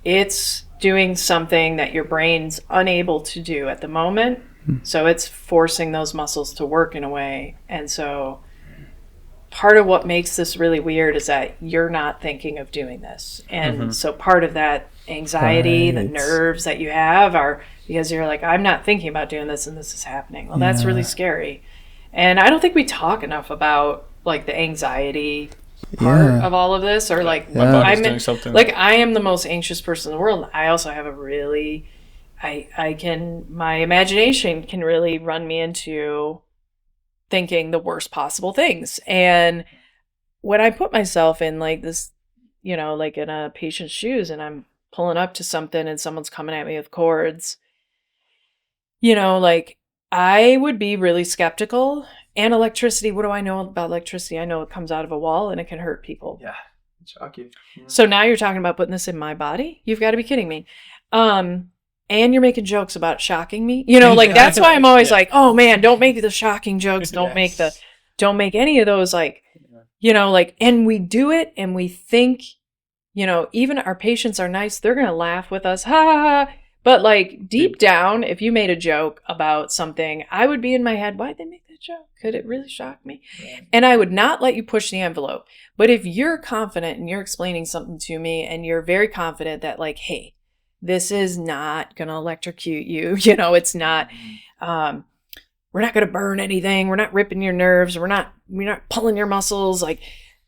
it's doing something that your brain's unable to do at the moment. So it's forcing those muscles to work in a way. And so part of what makes this really weird is that you're not thinking of doing this. And so part of that anxiety, the nerves that you have are because you're like, I'm not thinking about doing this and this is happening. Well, that's really scary. And I don't think we talk enough about like the anxiety part of all of this, or like doing something. Like I am the most anxious person in the world. I also have a really my imagination can really run me into thinking the worst possible things. And when I put myself in like this, you know, like in a patient's shoes and I'm pulling up to something and someone's coming at me with cords, you know, like I would be really skeptical. And electricity, what do I know about electricity? I know it comes out of a wall and it can hurt people. Yeah. Shock you. Yeah. So now you're talking about putting this in my body? You've got to be kidding me. And you're making jokes about shocking me. You know, like that's why I'm always like, oh man, don't make the shocking jokes. Don't make any of those like, you know, like, and we do it and we think, you know, even our patients are nice. They're going to laugh with us. Ha ha ha. But like deep down, if you made a joke about something, I would be in my head, why'd they make that joke? Could it really shock me? Yeah. And I would not let you push the envelope. But if you're confident and you're explaining something to me and you're very confident that like, hey, this is not going to electrocute you. You know, it's not, we're not going to burn anything. We're not ripping your nerves. We're not pulling your muscles. Like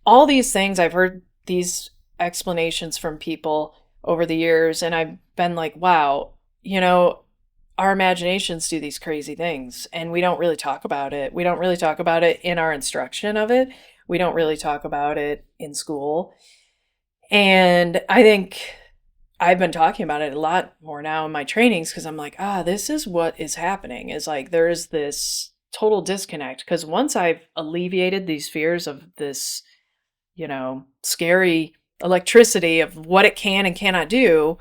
all these things, I've heard these explanations from people over the years. And I've been like, wow, you know, our imaginations do these crazy things and we don't really talk about it. We don't really talk about it in our instruction of it. We don't really talk about it in school. And I think I've been talking about it a lot more now in my trainings because I'm like, this is what is happening is like, there's this total disconnect. Because once I've alleviated these fears of this, you know, scary electricity of what it can and cannot do,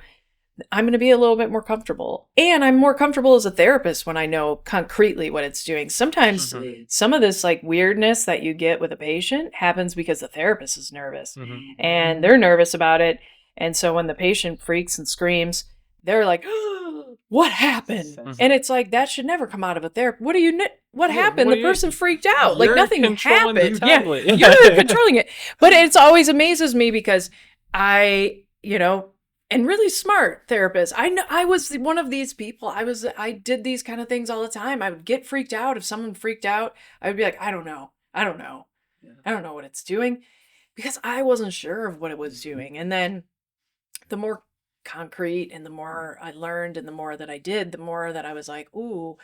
I'm going to be a little bit more comfortable. And I'm more comfortable as a therapist when I know concretely what it's doing. Sometimes some of this like weirdness that you get with a patient happens because the therapist is nervous and they're nervous about it. And so when the patient freaks and screams, they're like, oh, what happened? And it's like, that should never come out of a therapist. What happened? The person freaked out. Like nothing happened. You're controlling it. But it's always amazes me because I, you know, and really smart therapists. I know I was one of these people. I did these kind of things all the time. I would get freaked out. If someone freaked out, I would be like, I don't know. Yeah. I don't know what it's doing because I wasn't sure of what it was doing. And then the more concrete and the more I learned and the more that I did, the more that I was like, ooh,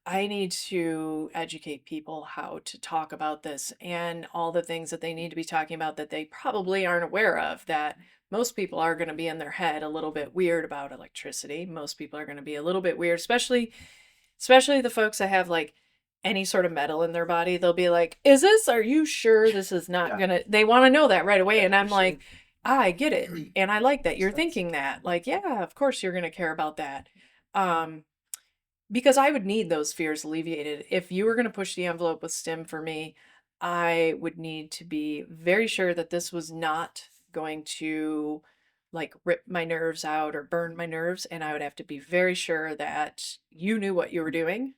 I need to educate people how to talk about this and all the things that they need to be talking about that they probably aren't aware of, that most people are going to be in their head a little bit weird about electricity. Most people are going to be a little bit weird, especially the folks that have like any sort of metal in their body. They'll be like, are you sure this is not going to, they want to know that right away. And I'm like, I get it. And I like that you're thinking that. Like, yeah, of course you're going to care about that. Because I would need those fears alleviated. If you were going to push the envelope with STEM for me, I would need to be very sure that this was not going to like rip my nerves out or burn my nerves. And I would have to be very sure that you knew what you were doing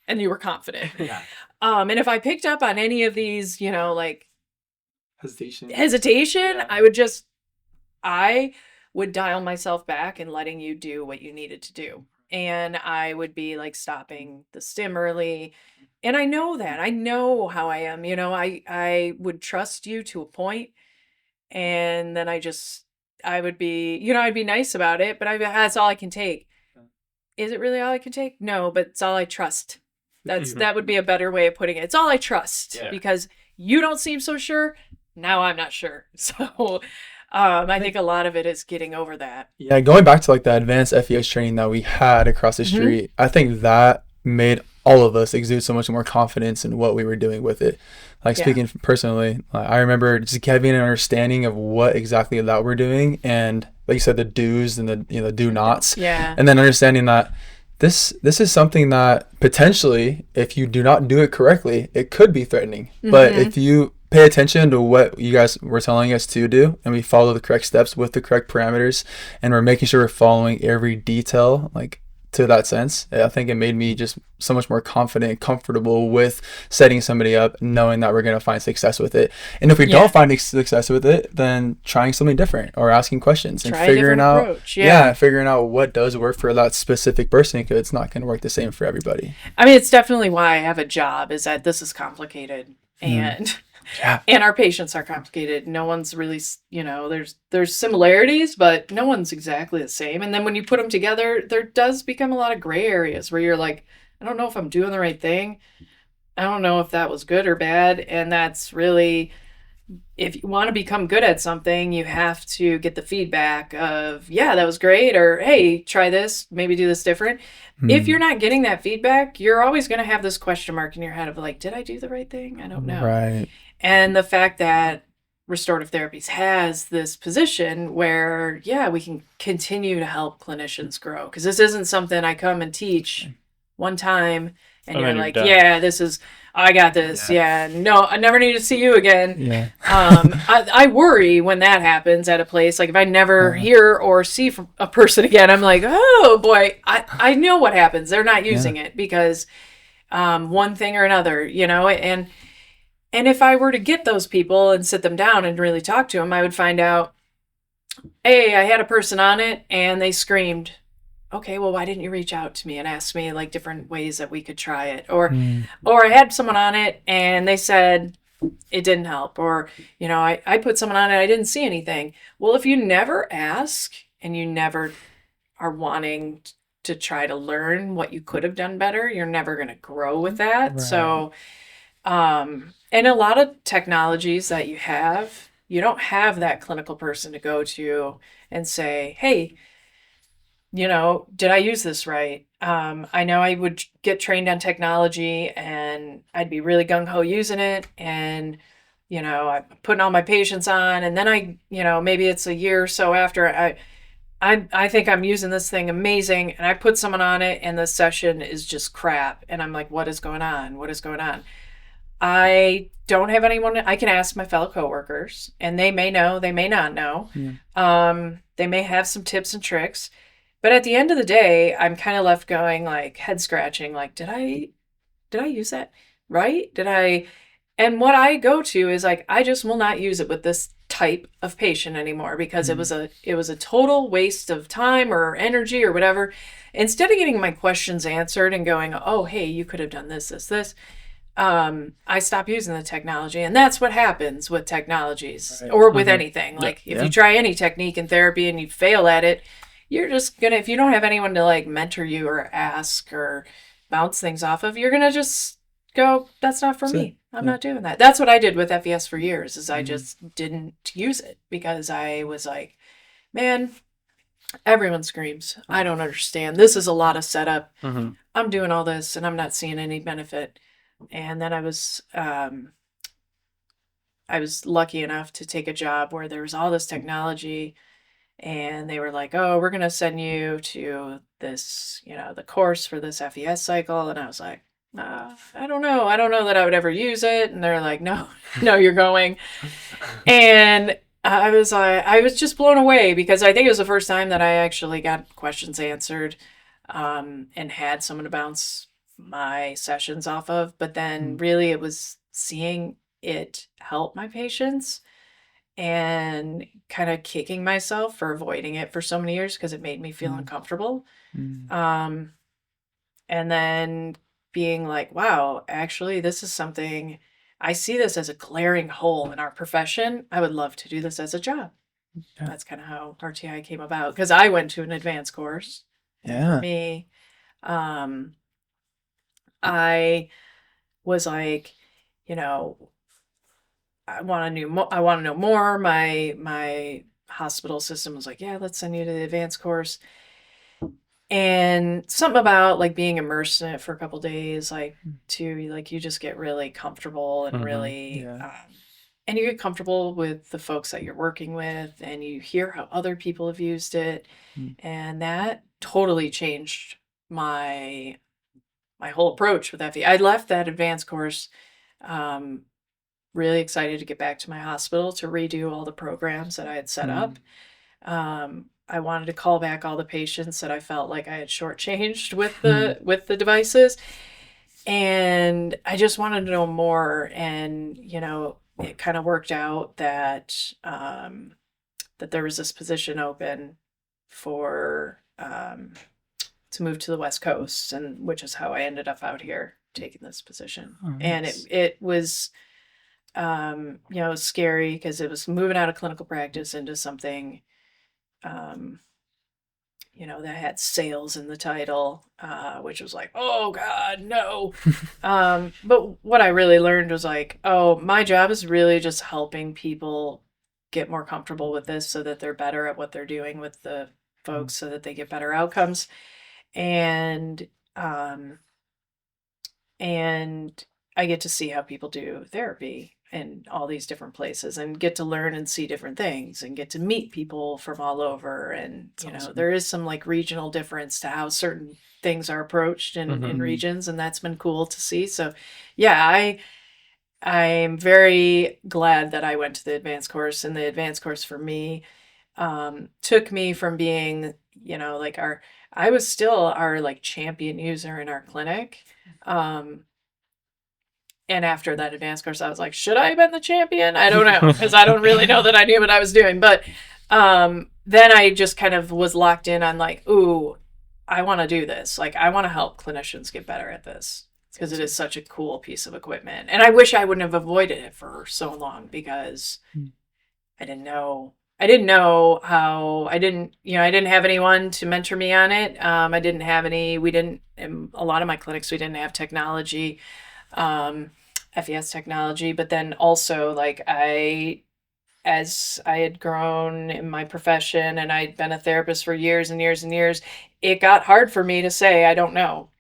and you were confident. And if I picked up on any of these, you know, like hesitation, I would dial myself back and letting you do what you needed to do. and I would be like stopping the stim early. And I know that. I know how I am. I would trust you to a point, and then I would be, I'd be nice about it, but that's all I can take. Is it really all I can take? No, but it's all I trust. That would be a better way of putting it. It's all I trust because you don't seem so sure. Now I'm not sure. So I think a lot of it is getting over that. Yeah, going back to like the advanced FES training that we had across the street, I think that made all of us exude so much more confidence in what we were doing with it. Like speaking personally, I remember just having an understanding of what exactly that we're doing, and like you said, the do's and the do nots. Yeah. And then understanding that this is something that potentially, if you do not do it correctly, it could be threatening. But if you pay attention to what you guys were telling us to do, and we follow the correct steps with the correct parameters, and we're making sure we're following every detail, like to that sense, I think it made me just so much more confident and comfortable with setting somebody up, knowing that we're going to find success with it. And if we don't find success with it, then trying something different or asking questions and figuring out, figuring out what does work for that specific person, because it's not going to work the same for everybody. I mean, it's definitely why I have a job, is that this is complicated, and and our patients are complicated. No one's really, there's similarities, but no one's exactly the same. And then when you put them together, there does become a lot of gray areas where you're like, I don't know if I'm doing the right thing. I don't know if that was good or bad. And that's really, if you want to become good at something, you have to get the feedback of, that was great, or hey, try this, maybe do this different. If you're not getting that feedback, you're always going to have this question mark in your head of like, did I do the right thing? I don't know. Right. And the fact that restorative therapies has this position where, we can continue to help clinicians grow. Because this isn't something I come and teach one time and you're like, I got this. No, I never need to see you again. I worry when that happens at a place. Like if I never hear or see from a person again, I'm like, oh boy, I know what happens. They're not using it because one thing or another, and if I were to get those people and sit them down and really talk to them, I would find out, hey, I had a person on it and they screamed. Okay, well, why didn't you reach out to me and ask me like different ways that we could try it? Or I had someone on it and they said it didn't help. Or, I put someone on it, I didn't see anything. Well, if you never ask and you never are wanting to try to learn what you could have done better, you're never going to grow with that. Right. So, and a lot of technologies that you don't have that clinical person to go to and say, hey, did I use this right? I know I would get trained on technology and I'd be really gung-ho using it. And, I'm putting all my patients on, and then maybe it's a year or so after I think I'm using this thing amazing, and I put someone on it and the session is just crap. And I'm like, what is going on? What is going on? I don't have anyone. I can ask my fellow coworkers, and they may know, they may not know. They may have some tips and tricks, but at the end of the day, I'm kind of left going like head scratching, like, did I use that right? And what I go to is like, I just will not use it with this type of patient anymore because it was a total waste of time or energy or whatever. Instead of getting my questions answered and going, oh, hey, you could have done this, I stop using the technology. And that's what happens with technologies or with anything. Like if you try any technique in therapy and you fail at it, you're just going to, if you don't have anyone to like mentor you or ask or bounce things off of, you're going to just go, that's not for me. I'm not doing that. That's what I did with FES for years, is I just didn't use it because I was like, man, everyone screams. I don't understand. This is a lot of setup. I'm doing all this and I'm not seeing any benefit. And then I was lucky enough to take a job where there was all this technology, and they were like, oh, we're going to send you to this, the course for this FES cycle. And I was like, I don't know. I don't know that I would ever use it. And they're like, no, you're going. And I was just blown away because I think it was the first time that I actually got questions answered and had someone to bounce my sessions off of. But then really it was seeing it help my patients and kind of kicking myself for avoiding it for so many years because it made me feel uncomfortable. And then being like, wow, actually, this is something, I see this as a glaring hole in our profession. I would love to do this as a job. Yeah. That's kind of how RTI came about, because I went to an advanced course. Yeah. For me, I was like, you know, I want to know more. My hospital system was like, yeah, let's send you to the advanced course. And something about like being immersed in it for a couple days, like you just get really comfortable and really, and you get comfortable with the folks that you're working with, and you hear how other people have used it, and that totally changed my whole approach with FE. I left that advanced course, really excited to get back to my hospital to redo all the programs that I had set up. I wanted to call back all the patients that I felt like I had shortchanged with the devices, and I just wanted to know more. And it kind of worked out that that there was this position open for to move to the West Coast, and which is how I ended up out here taking this position. Oh, nice. And it was it was scary because it was moving out of clinical practice into something that had sales in the title, which was like, oh God, no. But what I really learned was like, oh, my job is really just helping people get more comfortable with this so that they're better at what they're doing with the folks, so that they get better outcomes. And I get to see how people do therapy in all these different places, and get to learn and see different things, and get to meet people from all over. And awesome. there is some like regional difference to how certain things are approached in regions, and that's been cool to see. So yeah, I'm very glad that I went to the advanced course. And the advanced course for me took me from being I was still our like champion user in our clinic. And after that advanced course, I was like, should I have been the champion? I don't know, because I don't really know that I knew what I was doing. But then I just kind of was locked in on like, ooh, I want to do this. Like, I want to help clinicians get better at this, because it is such a cool piece of equipment. And I wish I wouldn't have avoided it for so long, because I didn't know how, I didn't have anyone to mentor me on it. In a lot of my clinics, we didn't have technology. FES technology, but then also like as I had grown in my profession and I'd been a therapist for years and years and years, it got hard for me to say I don't know.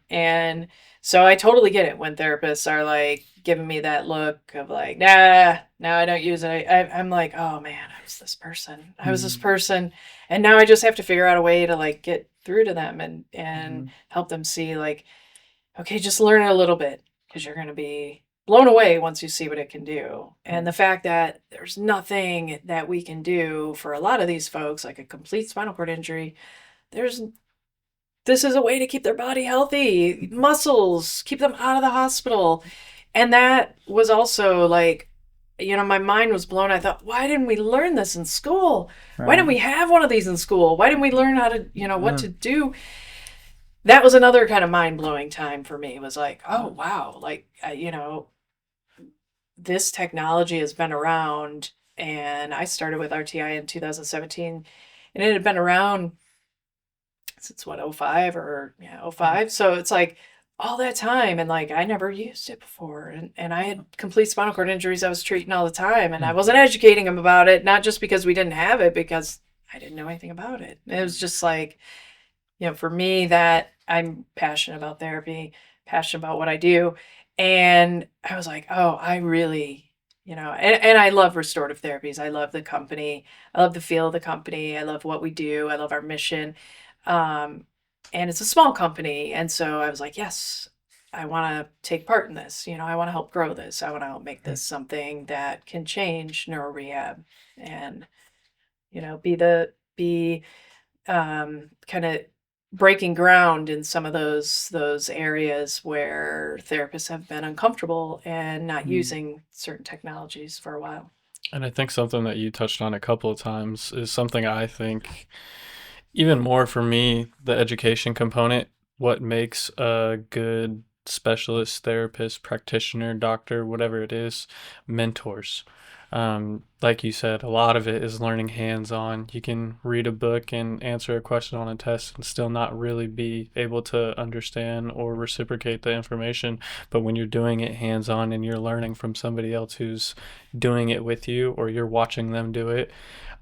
And so I totally get it when therapists are like giving me that look of like, nah, I don't use it. I'm like, oh man, I was this person, and now I just have to figure out a way to like get through to them and help them see like, okay, just learn it a little bit, because you're going to be blown away once you see what it can do. And the fact that there's nothing that we can do for a lot of these folks, like a complete spinal cord injury, this is a way to keep their body healthy, muscles, keep them out of the hospital. And that was also like, my mind was blown. I thought, why didn't we learn this in school? Right. Why didn't we have one of these in school? Why didn't we learn how to, what to do? That was another kind of mind-blowing time for me. It was like, oh, wow. Like, this technology has been around, and I started with RTI in 2017, and it had been around since 05 or 05. So it's like all that time, and like I never used it before, and I had complete spinal cord injuries I was treating all the time, and I wasn't educating them about it, not just because we didn't have it, because I didn't know anything about it. It was just like, for me, that I'm passionate about therapy, passionate about what I do. And I was like, oh, I really, and I love restorative therapies. I love the company. I love the feel of the company. I love what we do. I love our mission. And it's a small company. And so I was like, yes, I want to take part in this. I want to help grow this. I want to help make this something that can change neuro rehab, and, be kind of breaking ground in some of those areas where therapists have been uncomfortable and not using certain technologies for a while. And I think something that you touched on a couple of times is something I think even more for me, the education component, what makes a good specialist, therapist, practitioner, doctor, whatever it is, mentors. Like you said, a lot of it is learning hands-on. You can read a book and answer a question on a test and still not really be able to understand or reciprocate the information. But when you're doing it hands-on and you're learning from somebody else who's doing it with you, or you're watching them do it,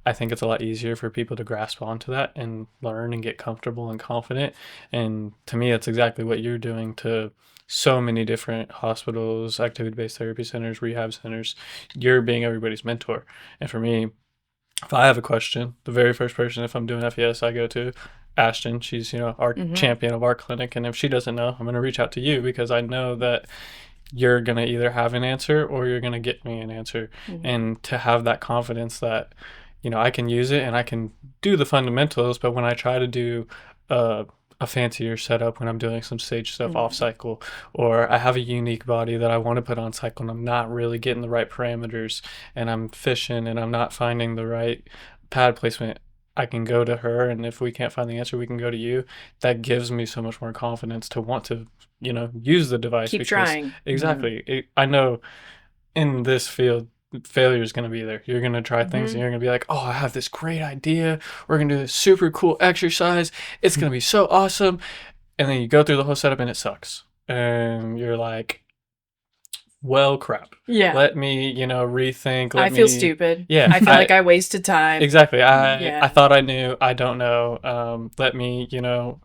I think it's a lot easier for people to grasp onto that and learn and get comfortable and confident. And to me, that's exactly what you're doing to so many different hospitals, activity-based therapy centers, rehab centers. You're being everybody's mentor. And for me, if I have a question, the very first person, if I'm doing FES, I go to Ashton. She's, our champion of our clinic. And if she doesn't know, I'm going to reach out to you, because I know that you're going to either have an answer or you're going to get me an answer. And to have that confidence that, I can use it and I can do the fundamentals, but when I try to do a fancier setup, when I'm doing some stage stuff off cycle, or I have a unique body that I want to put on cycle and I'm not really getting the right parameters and I'm fishing and I'm not finding the right pad placement, I can go to her, and if we can't find the answer, we can go to you. That gives me so much more confidence to want to, use the device. Keep trying. Exactly. I know in this field, failure is going to be there. You're going to try things and you're going to be like, oh, I have this great idea. We're going to do this super cool exercise. It's going to be so awesome. And then you go through the whole setup and it sucks. And you're like, well, crap. Yeah. Let me, rethink. I feel stupid. Yeah. I feel like I wasted time. Exactly. I thought I knew. I don't know. Let me,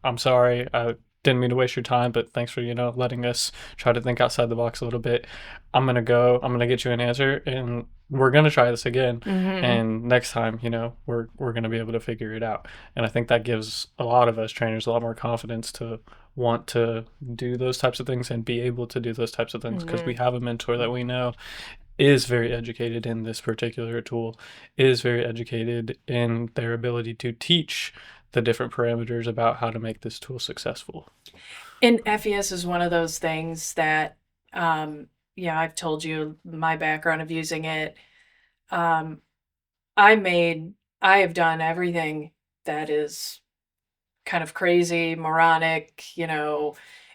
I'm sorry. I didn't mean to waste your time, but thanks for, letting us try to think outside the box a little bit. I'm going to get you an answer, and we're going to try this again. And next time, we're going to be able to figure it out. And I think that gives a lot of us trainers a lot more confidence to want to do those types of things and be able to do those types of things, because we have a mentor that we know is very educated in this particular tool, is very educated in their ability to teach the different parameters about how to make this tool successful. And FES is one of those things that, I've told you my background of using it. I have done everything that is kind of crazy, moronic,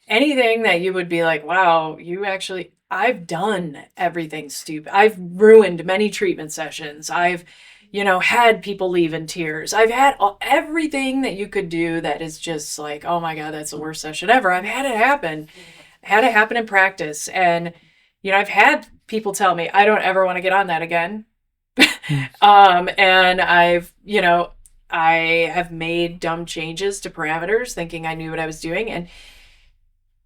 anything that you would be like, wow, I've done everything stupid. I've ruined many treatment sessions. I've had people leave in tears. I've had everything that you could do that is just like, oh my God, that's the worst session ever. I've had it happen. Had it happen in practice. And, I've had people tell me, I don't ever want to get on that again. And I have made dumb changes to parameters thinking I knew what I was doing.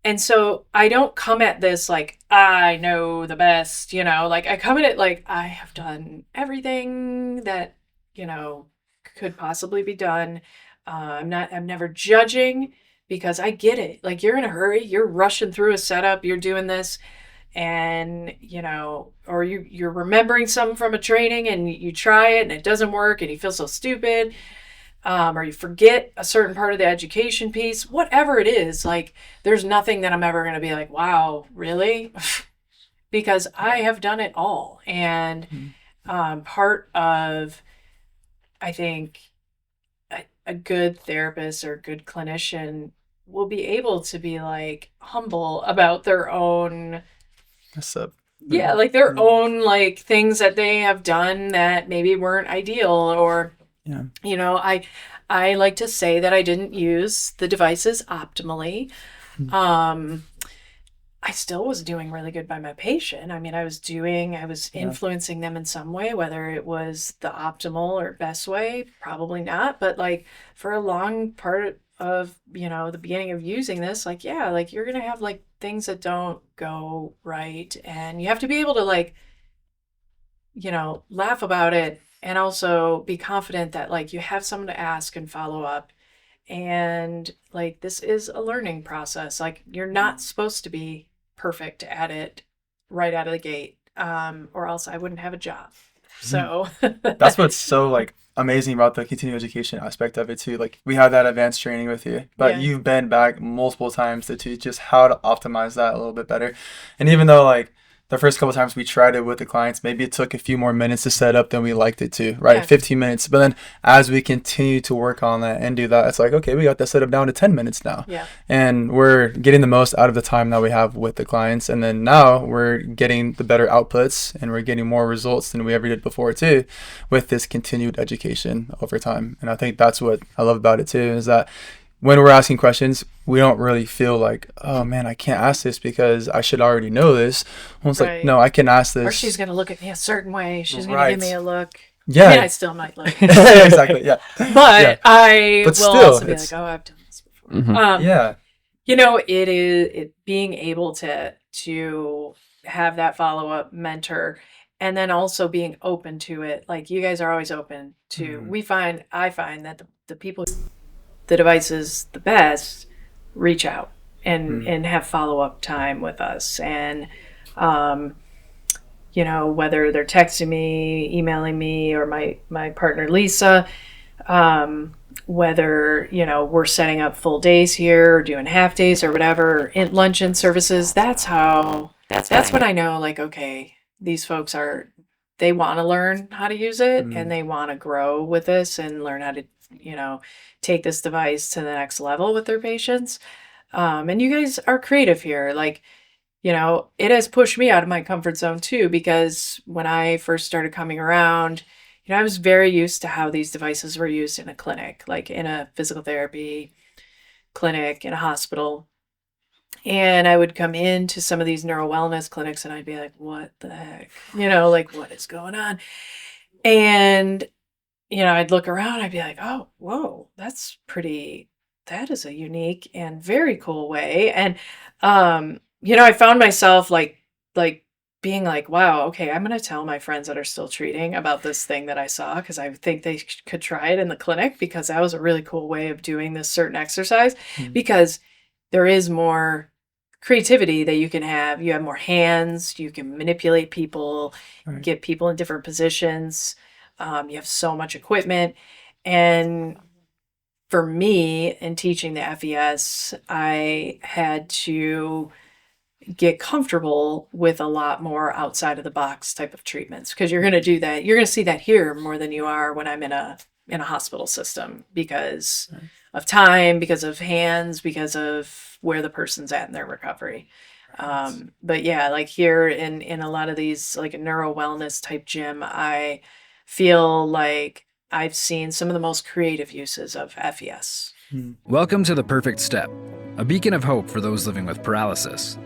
And so I don't come at this like, I know the best, I come at it like I have done everything that, could possibly be done. I'm never judging, because I get it. Like, you're in a hurry, you're rushing through a setup, you're doing this, and, or you're remembering something from a training and you try it and it doesn't work and you feel so stupid. Or you forget a certain part of the education piece, whatever it is, like, there's nothing that I'm ever going to be like, wow, really? Because I have done it all. And part of, I think, a good therapist or a good clinician will be able to be like humble about their own like their own like things that they have done that maybe weren't ideal, or I like to say that I didn't use the devices optimally. I still was doing really good by my patient. I mean, I was influencing them in some way, whether it was the optimal or best way, probably not. But like, for a long part of, the beginning of using this, like, yeah, like, you're going to have like things that don't go right. And you have to be able to like, laugh about it, and also be confident that like you have someone to ask and follow up. And like, this is a learning process. Like, you're not supposed to be perfect at it right out of the gate, or else I wouldn't have a job. So that's what's so like amazing about the continuing education aspect of it too. Like, we have that advanced training with you, but you've been back multiple times to teach just how to optimize that a little bit better. And even though like the first couple times we tried it with the clients, maybe it took a few more minutes to set up than we liked it to, right? Yeah. 15 minutes. But then as we continue to work on that and do that, it's like, okay, we got that set up down to 10 minutes now. Yeah. And we're getting the most out of the time that we have with the clients. And then now we're getting the better outputs and we're getting more results than we ever did before too, with this continued education over time. And I think that's what I love about it too, is that when we're asking questions, we don't really feel like, oh man, I can't ask this because I should already know this. Almost like, no, I can ask this. Or she's going to look at me a certain way. She's going to give me a look. Yeah. I mean, I still might look. Exactly, yeah. But I will still, also be like, oh, I've done this before. Mm-hmm. Yeah. You know, it being able to have that follow-up mentor and then also being open to it. Like you guys are always open to, I find that the people, the devices the best, reach out and have follow-up time with us. And, you know, whether they're texting me, emailing me, or my partner, Lisa, whether, you know, we're setting up full days here or doing half days or whatever, luncheon services, that's when I know, like, okay, these folks they want to learn how to use it and they want to grow with this and learn how to, you know, take this device to the next level with their patients. And you guys are creative here. Like, you know, it has pushed me out of my comfort zone too, because when I first started coming around, you know, I was very used to how these devices were used in a clinic, like in a physical therapy clinic, in a hospital. And I would come into some of these neuro wellness clinics and I'd be like, what the heck? You know, like, what is going on? And, you know, I'd look around, I'd be like, oh, whoa, that is a unique and very cool way. And, you know, I found myself like being like, wow, okay, I'm going to tell my friends that are still treating about this thing that I saw, because I think they could try it in the clinic, because that was a really cool way of doing this certain exercise, because there is more creativity that you can have. You have more hands, you can manipulate people, get people in different positions. You have so much equipment. And for me, in teaching the FES, I had to get comfortable with a lot more outside of the box type of treatments, because you're going to do that. You're going to see that here more than you are when I'm in a hospital system, because of time, because of hands, because of where the person's at in their recovery. But yeah, like here in a lot of these, like a neuro wellness type gym, I feel like I've seen some of the most creative uses of FES. Welcome to The Perfect Step, a beacon of hope for those living with paralysis.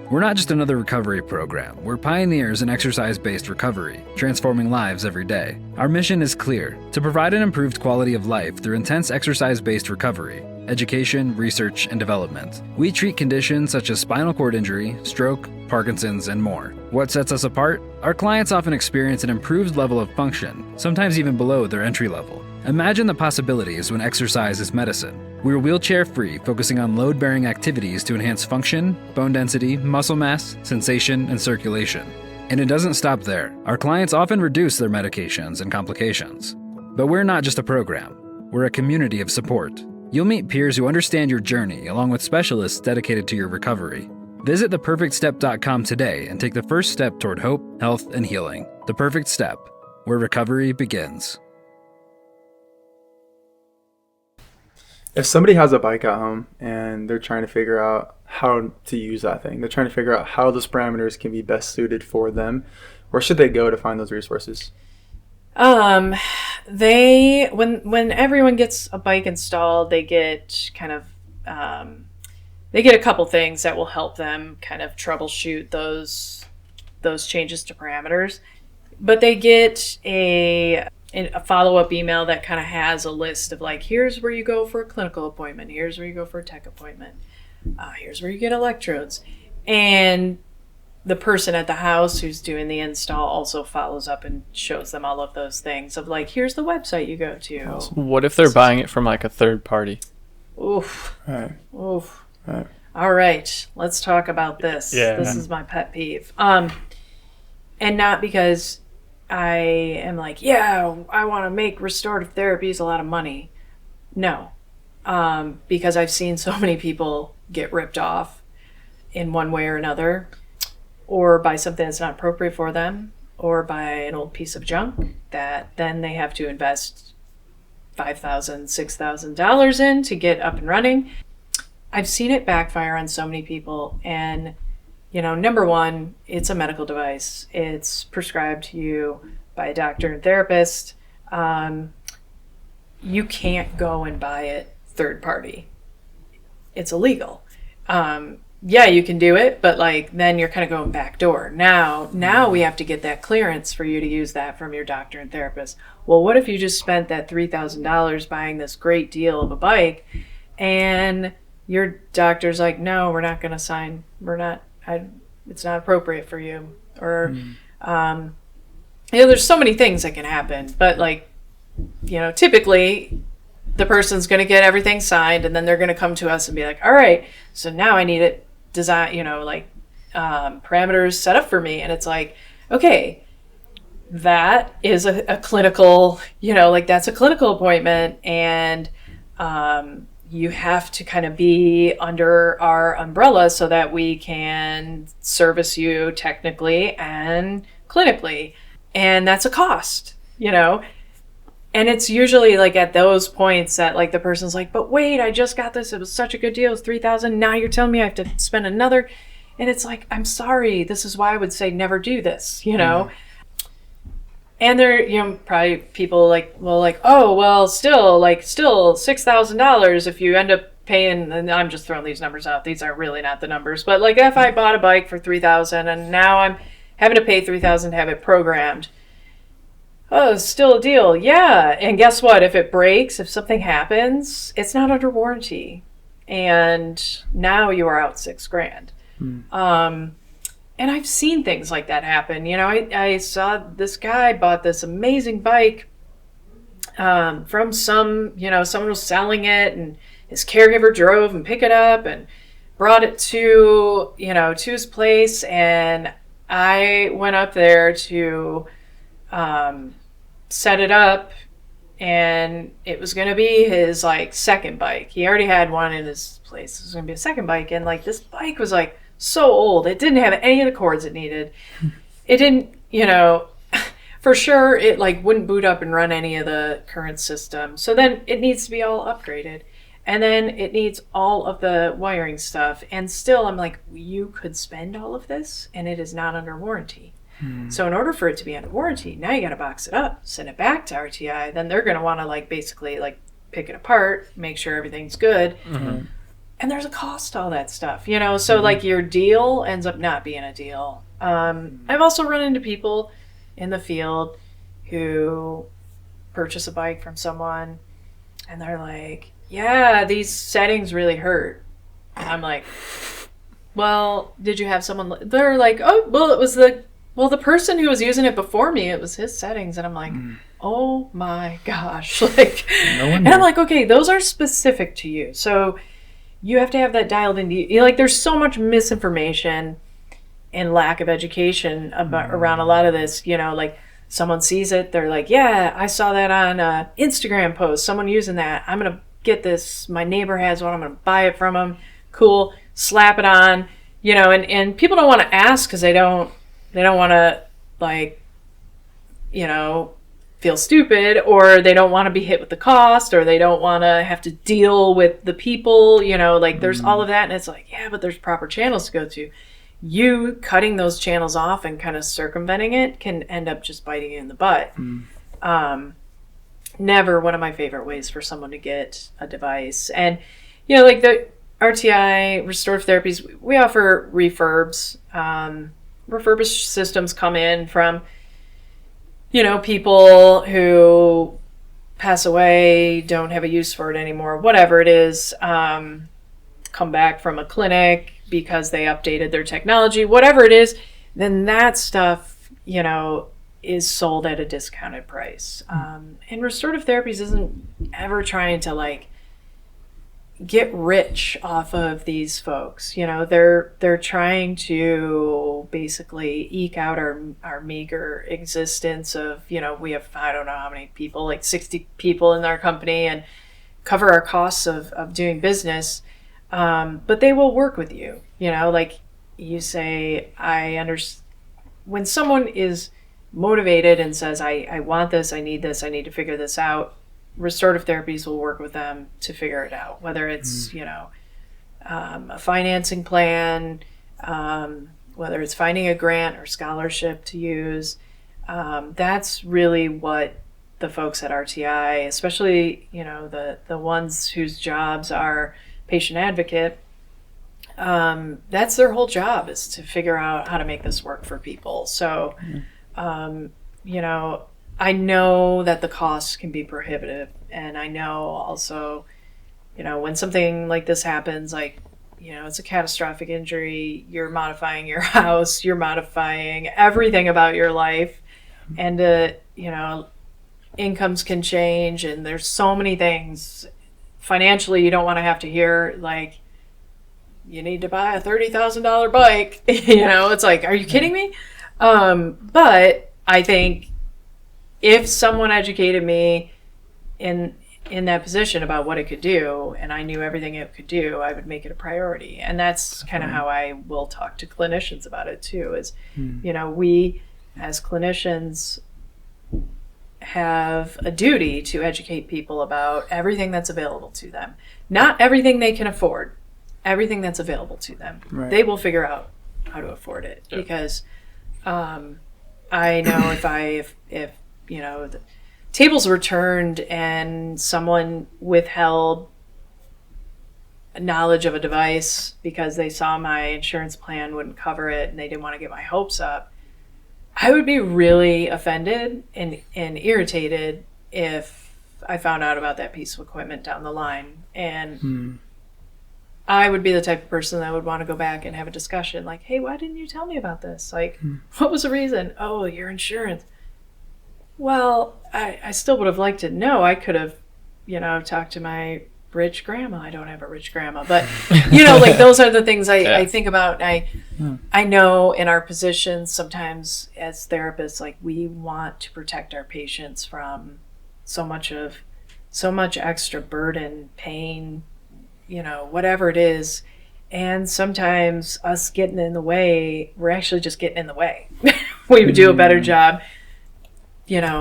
We're not just another recovery program. We're pioneers in exercise-based recovery, transforming lives every day. Our mission is clear: to provide an improved quality of life through intense exercise-based recovery, education, research, and development. We treat conditions such as spinal cord injury, stroke, Parkinson's, and more. What sets us apart? Our clients often experience an improved level of function, sometimes even below their entry level. Imagine the possibilities when exercise is medicine. We're wheelchair-free, focusing on load-bearing activities to enhance function, bone density, muscle mass, sensation, and circulation. And it doesn't stop there. Our clients often reduce their medications and complications. But we're not just a program. We're a community of support. You'll meet peers who understand your journey, along with specialists dedicated to your recovery. Visit theperfectstep.com today and take the first step toward hope, health, and healing. The Perfect Step, where recovery begins. If somebody has a bike at home and they're trying to figure out how to use that thing, they're trying to figure out how those parameters can be best suited for them, where should they go to find those resources? When everyone gets a bike installed, they get kind of they get a couple things that will help them kind of troubleshoot those changes to parameters. But they get a follow-up email that kind of has a list of, like, here's where you go for a clinical appointment, here's where you go for a tech appointment, here's where you get electrodes. And the person at the house who's doing the install also follows up and shows them all of those things of, like, here's the website you go to. What if they're buying it from like a third party? Oof. Right. Oof. Right. All right, let's talk about this. Yeah. This is my pet peeve. And not because I am like, yeah, I want to make restorative therapies a lot of money. No. Because I've seen so many people get ripped off in one way or another. or buy something that's not appropriate for them, or buy an old piece of junk that then they have to invest $5,000, $6,000 in to get up and running. I've seen it backfire on so many people. And, number one, it's a medical device. It's prescribed to you by a doctor and therapist. You can't go and buy it third party. It's illegal. Yeah, you can do it, but then you're kind of going back door. Now we have to get that clearance for you to use that from your doctor and therapist. Well, what if you just spent that $3,000 buying this great deal of a bike, and your doctor's like, no, we're not going to sign. It's not appropriate for you. Or, there's so many things that can happen, but typically the person's going to get everything signed, and then they're going to come to us and be like, all right, so now I need it design, parameters set up for me. And it's like, okay, that is a clinical, that's a clinical appointment. And, you have to kind of be under our umbrella so that we can service you technically and clinically. And that's a cost, And it's usually at those points that the person's like, but wait, I just got this. It was such a good deal. It was $3,000. Now you're telling me I have to spend another. And it's like, I'm sorry. This is why I would say never do this, And there, probably people oh, well, still $6,000 if you end up paying, and I'm just throwing these numbers out. These are really not the numbers. But if I bought a bike for $3,000 and now I'm having to pay $3,000 to have it programmed, oh, it's still a deal. Yeah. And guess what? If it breaks, if something happens, it's not under warranty. And now you are out $6,000. And I've seen things like that happen. I saw this guy bought this amazing bike from someone was selling it, and his caregiver drove and picked it up and brought it to his place. And I went up there to set it up, and it was going to be his second bike. He already had one in his place. It was going to be a second bike. And this bike was so old. It didn't have any of the cords it needed. It didn't, for sure it wouldn't boot up and run any of the current system. So then it needs to be all upgraded. And then it needs all of the wiring stuff. And still I'm like, you could spend all of this and it is not under warranty. So in order for it to be under warranty, now you got to box it up, send it back to RTI. Then they're going to want to basically pick it apart, make sure everything's good. Mm-hmm. And there's a cost to all that stuff, so your deal ends up not being a deal. I've also run into people in the field who purchase a bike from someone and they're like, yeah, these settings really hurt. I'm like, well, did you have someone? They're like, oh, well, it was the person who was using it before me, it was his settings. And I'm like, oh my gosh. And I'm like, okay, those are specific to you. So you have to have that dialed in. There's so much misinformation and lack of education around a lot of this. Someone sees it, they're like, yeah, I saw that on an Instagram post, someone using that. I'm going to get this. My neighbor has one. I'm going to buy it from him. Cool. Slap it on, and people don't want to ask because they don't want to feel stupid, or they don't want to be hit with the cost, or they don't want to have to deal with the people, there's all of that. And it's yeah, but there's proper channels to go to. You cutting those channels off and kind of circumventing it can end up just biting you in the butt. Never one of my favorite ways for someone to get a device. And, the RTI restorative therapies, we offer refurbs. Refurbished systems come in from people who pass away, don't have a use for it anymore, whatever it is, come back from a clinic because they updated their technology, whatever it is, then that stuff, is sold at a discounted price. And restorative therapies isn't ever trying to get rich off of these folks. They're trying to basically eke out our meager existence of, we have, I don't know how many people, 60 people in our company, and cover our costs of doing business. But they will work with you, you say, when someone is motivated and says, I want this, I need to figure this out, restorative therapies will work with them to figure it out, whether it's, a financing plan, whether it's finding a grant or scholarship to use. That's really what the folks at RTI, especially, the ones whose jobs are patient advocate, that's their whole job, is to figure out how to make this work for people. So, I know that the costs can be prohibitive, and I know also, when something like this happens, it's a catastrophic injury, you're modifying your house, you're modifying everything about your life, and incomes can change, and there's so many things financially you don't want to have to hear, like, you need to buy a $30,000 bike. It's like, are you kidding me? But I think if someone educated me in that position about what it could do, and I knew everything it could do, I would make it a priority. And that's kind of how I will talk to clinicians about it too, is, we as clinicians have a duty to educate people about everything that's available to them. Not everything they can afford, everything that's available to them. Right. They will figure out how to afford it. Yeah. Because I know if the tables were turned and someone withheld knowledge of a device because they saw my insurance plan wouldn't cover it and they didn't want to get my hopes up, I would be really offended and irritated if I found out about that piece of equipment down the line. And I would be the type of person that would want to go back and have a discussion, like, hey, why didn't you tell me about this? Like, what was the reason? Oh, your insurance. Well, I still would have liked to know. I could have, talked to my rich grandma. I don't have a rich grandma, but, like, those are the things I think about. I know in our positions, sometimes as therapists, like, we want to protect our patients from so much extra burden, pain, whatever it is. And sometimes us getting in the way, we're actually just getting in the way. We would do a better job, giving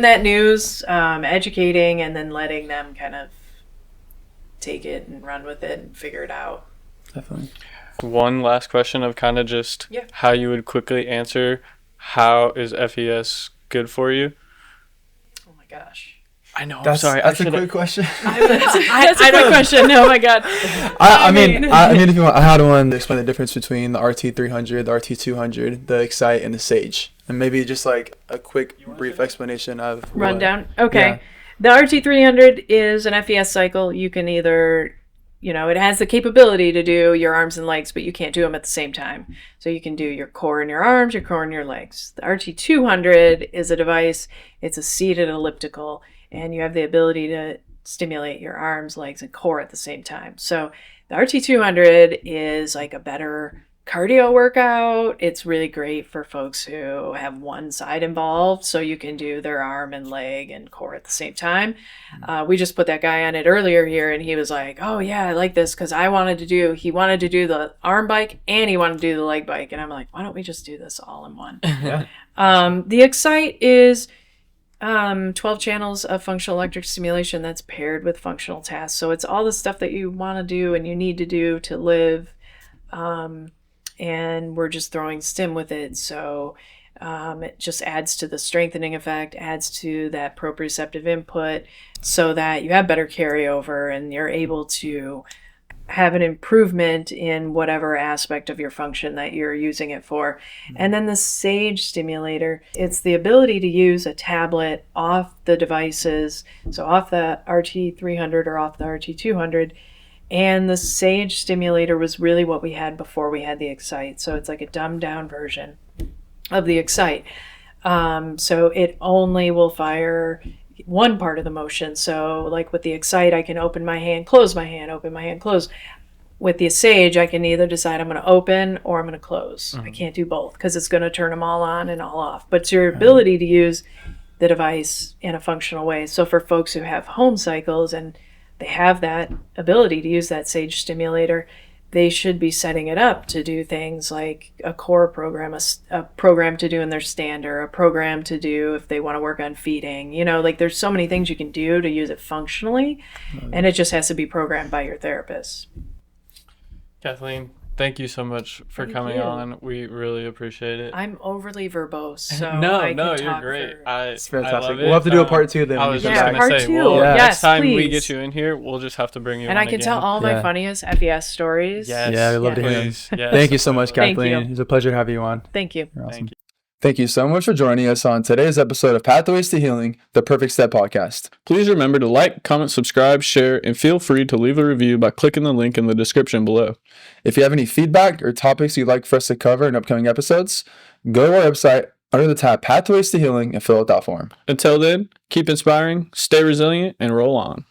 that news, educating, and then letting them kind of take it and run with it and figure it out. Definitely. One last question of kind of just how you would quickly answer, how is FES good for you? Oh my gosh. I know. I'm sorry. That's a quick question. That's a quick question. Oh my god. I mean, if you want, I had one to explain the difference between the RT300, the RT200, the Excite, and the Sage, and maybe just like a quick, brief explanation of rundown. Okay, yeah. The RT300 is an FES cycle. You can either, it has the capability to do your arms and legs, but you can't do them at the same time. So you can do your core and your arms, your core and your legs. The RT200 is a device. It's a seated elliptical, and you have the ability to stimulate your arms, legs, and core at the same time. So the RT200 is like a better cardio workout. It's really great for folks who have one side involved, so you can do their arm and leg and core at the same time. We just put that guy on it earlier here, and he was like, oh yeah, I like this because he wanted to do the arm bike and he wanted to do the leg bike. And I'm like, why don't we just do this all in one? The Excite is 12 channels of functional electric stimulation that's paired with functional tasks. So it's all the stuff that you want to do and you need to do to live. And we're just throwing stim with it. So it just adds to the strengthening effect, adds to that proprioceptive input so that you have better carryover and you're able to have an improvement in whatever aspect of your function that you're using it for. And then the Sage stimulator, it's the ability to use a tablet off the devices, so off the RT300 or off the RT200. And the Sage stimulator was really what we had before we had the Excite. So it's like a dumbed down version of the Excite. So it only will fire one part of the motion. So like with the Excite, I can open my hand, close my hand, open my hand, close. With the Sage, I can either decide I'm going to open or I'm going to close. I can't do both because it's going to turn them all on and all off. But it's your ability to use the device in a functional way. So for folks who have home cycles and they have that ability to use that Sage stimulator, they should be setting it up to do things like a core program, a program to do in their stander, a program to do if they want to work on feeding. You know, like there's so many things you can do to use it functionally, and it just has to be programmed by your therapist. Kathleen, thank you so much for coming on. We really appreciate it. I'm overly verbose, so no, you're great. It's fantastic. I love it. We'll have to do a part 2 then. I was just going to say, next time we get you in here, we'll just have to bring you and on I can again. tell all my funniest FES stories. Yes. Yeah, we love to hear them. Yes, Thank you so much, Thank Kathleen. you. It's a pleasure to have you on. Thank you. You're awesome. Thank you. Thank you so much for joining us on today's episode of Pathways to Healing, the Perfect Step podcast. Please remember to like, comment, subscribe, share, and feel free to leave a review by clicking the link in the description below. If you have any feedback or topics you'd like for us to cover in upcoming episodes, go to our website under the tab Pathways to Healing and fill out that form. Until then, keep inspiring, stay resilient, and roll on.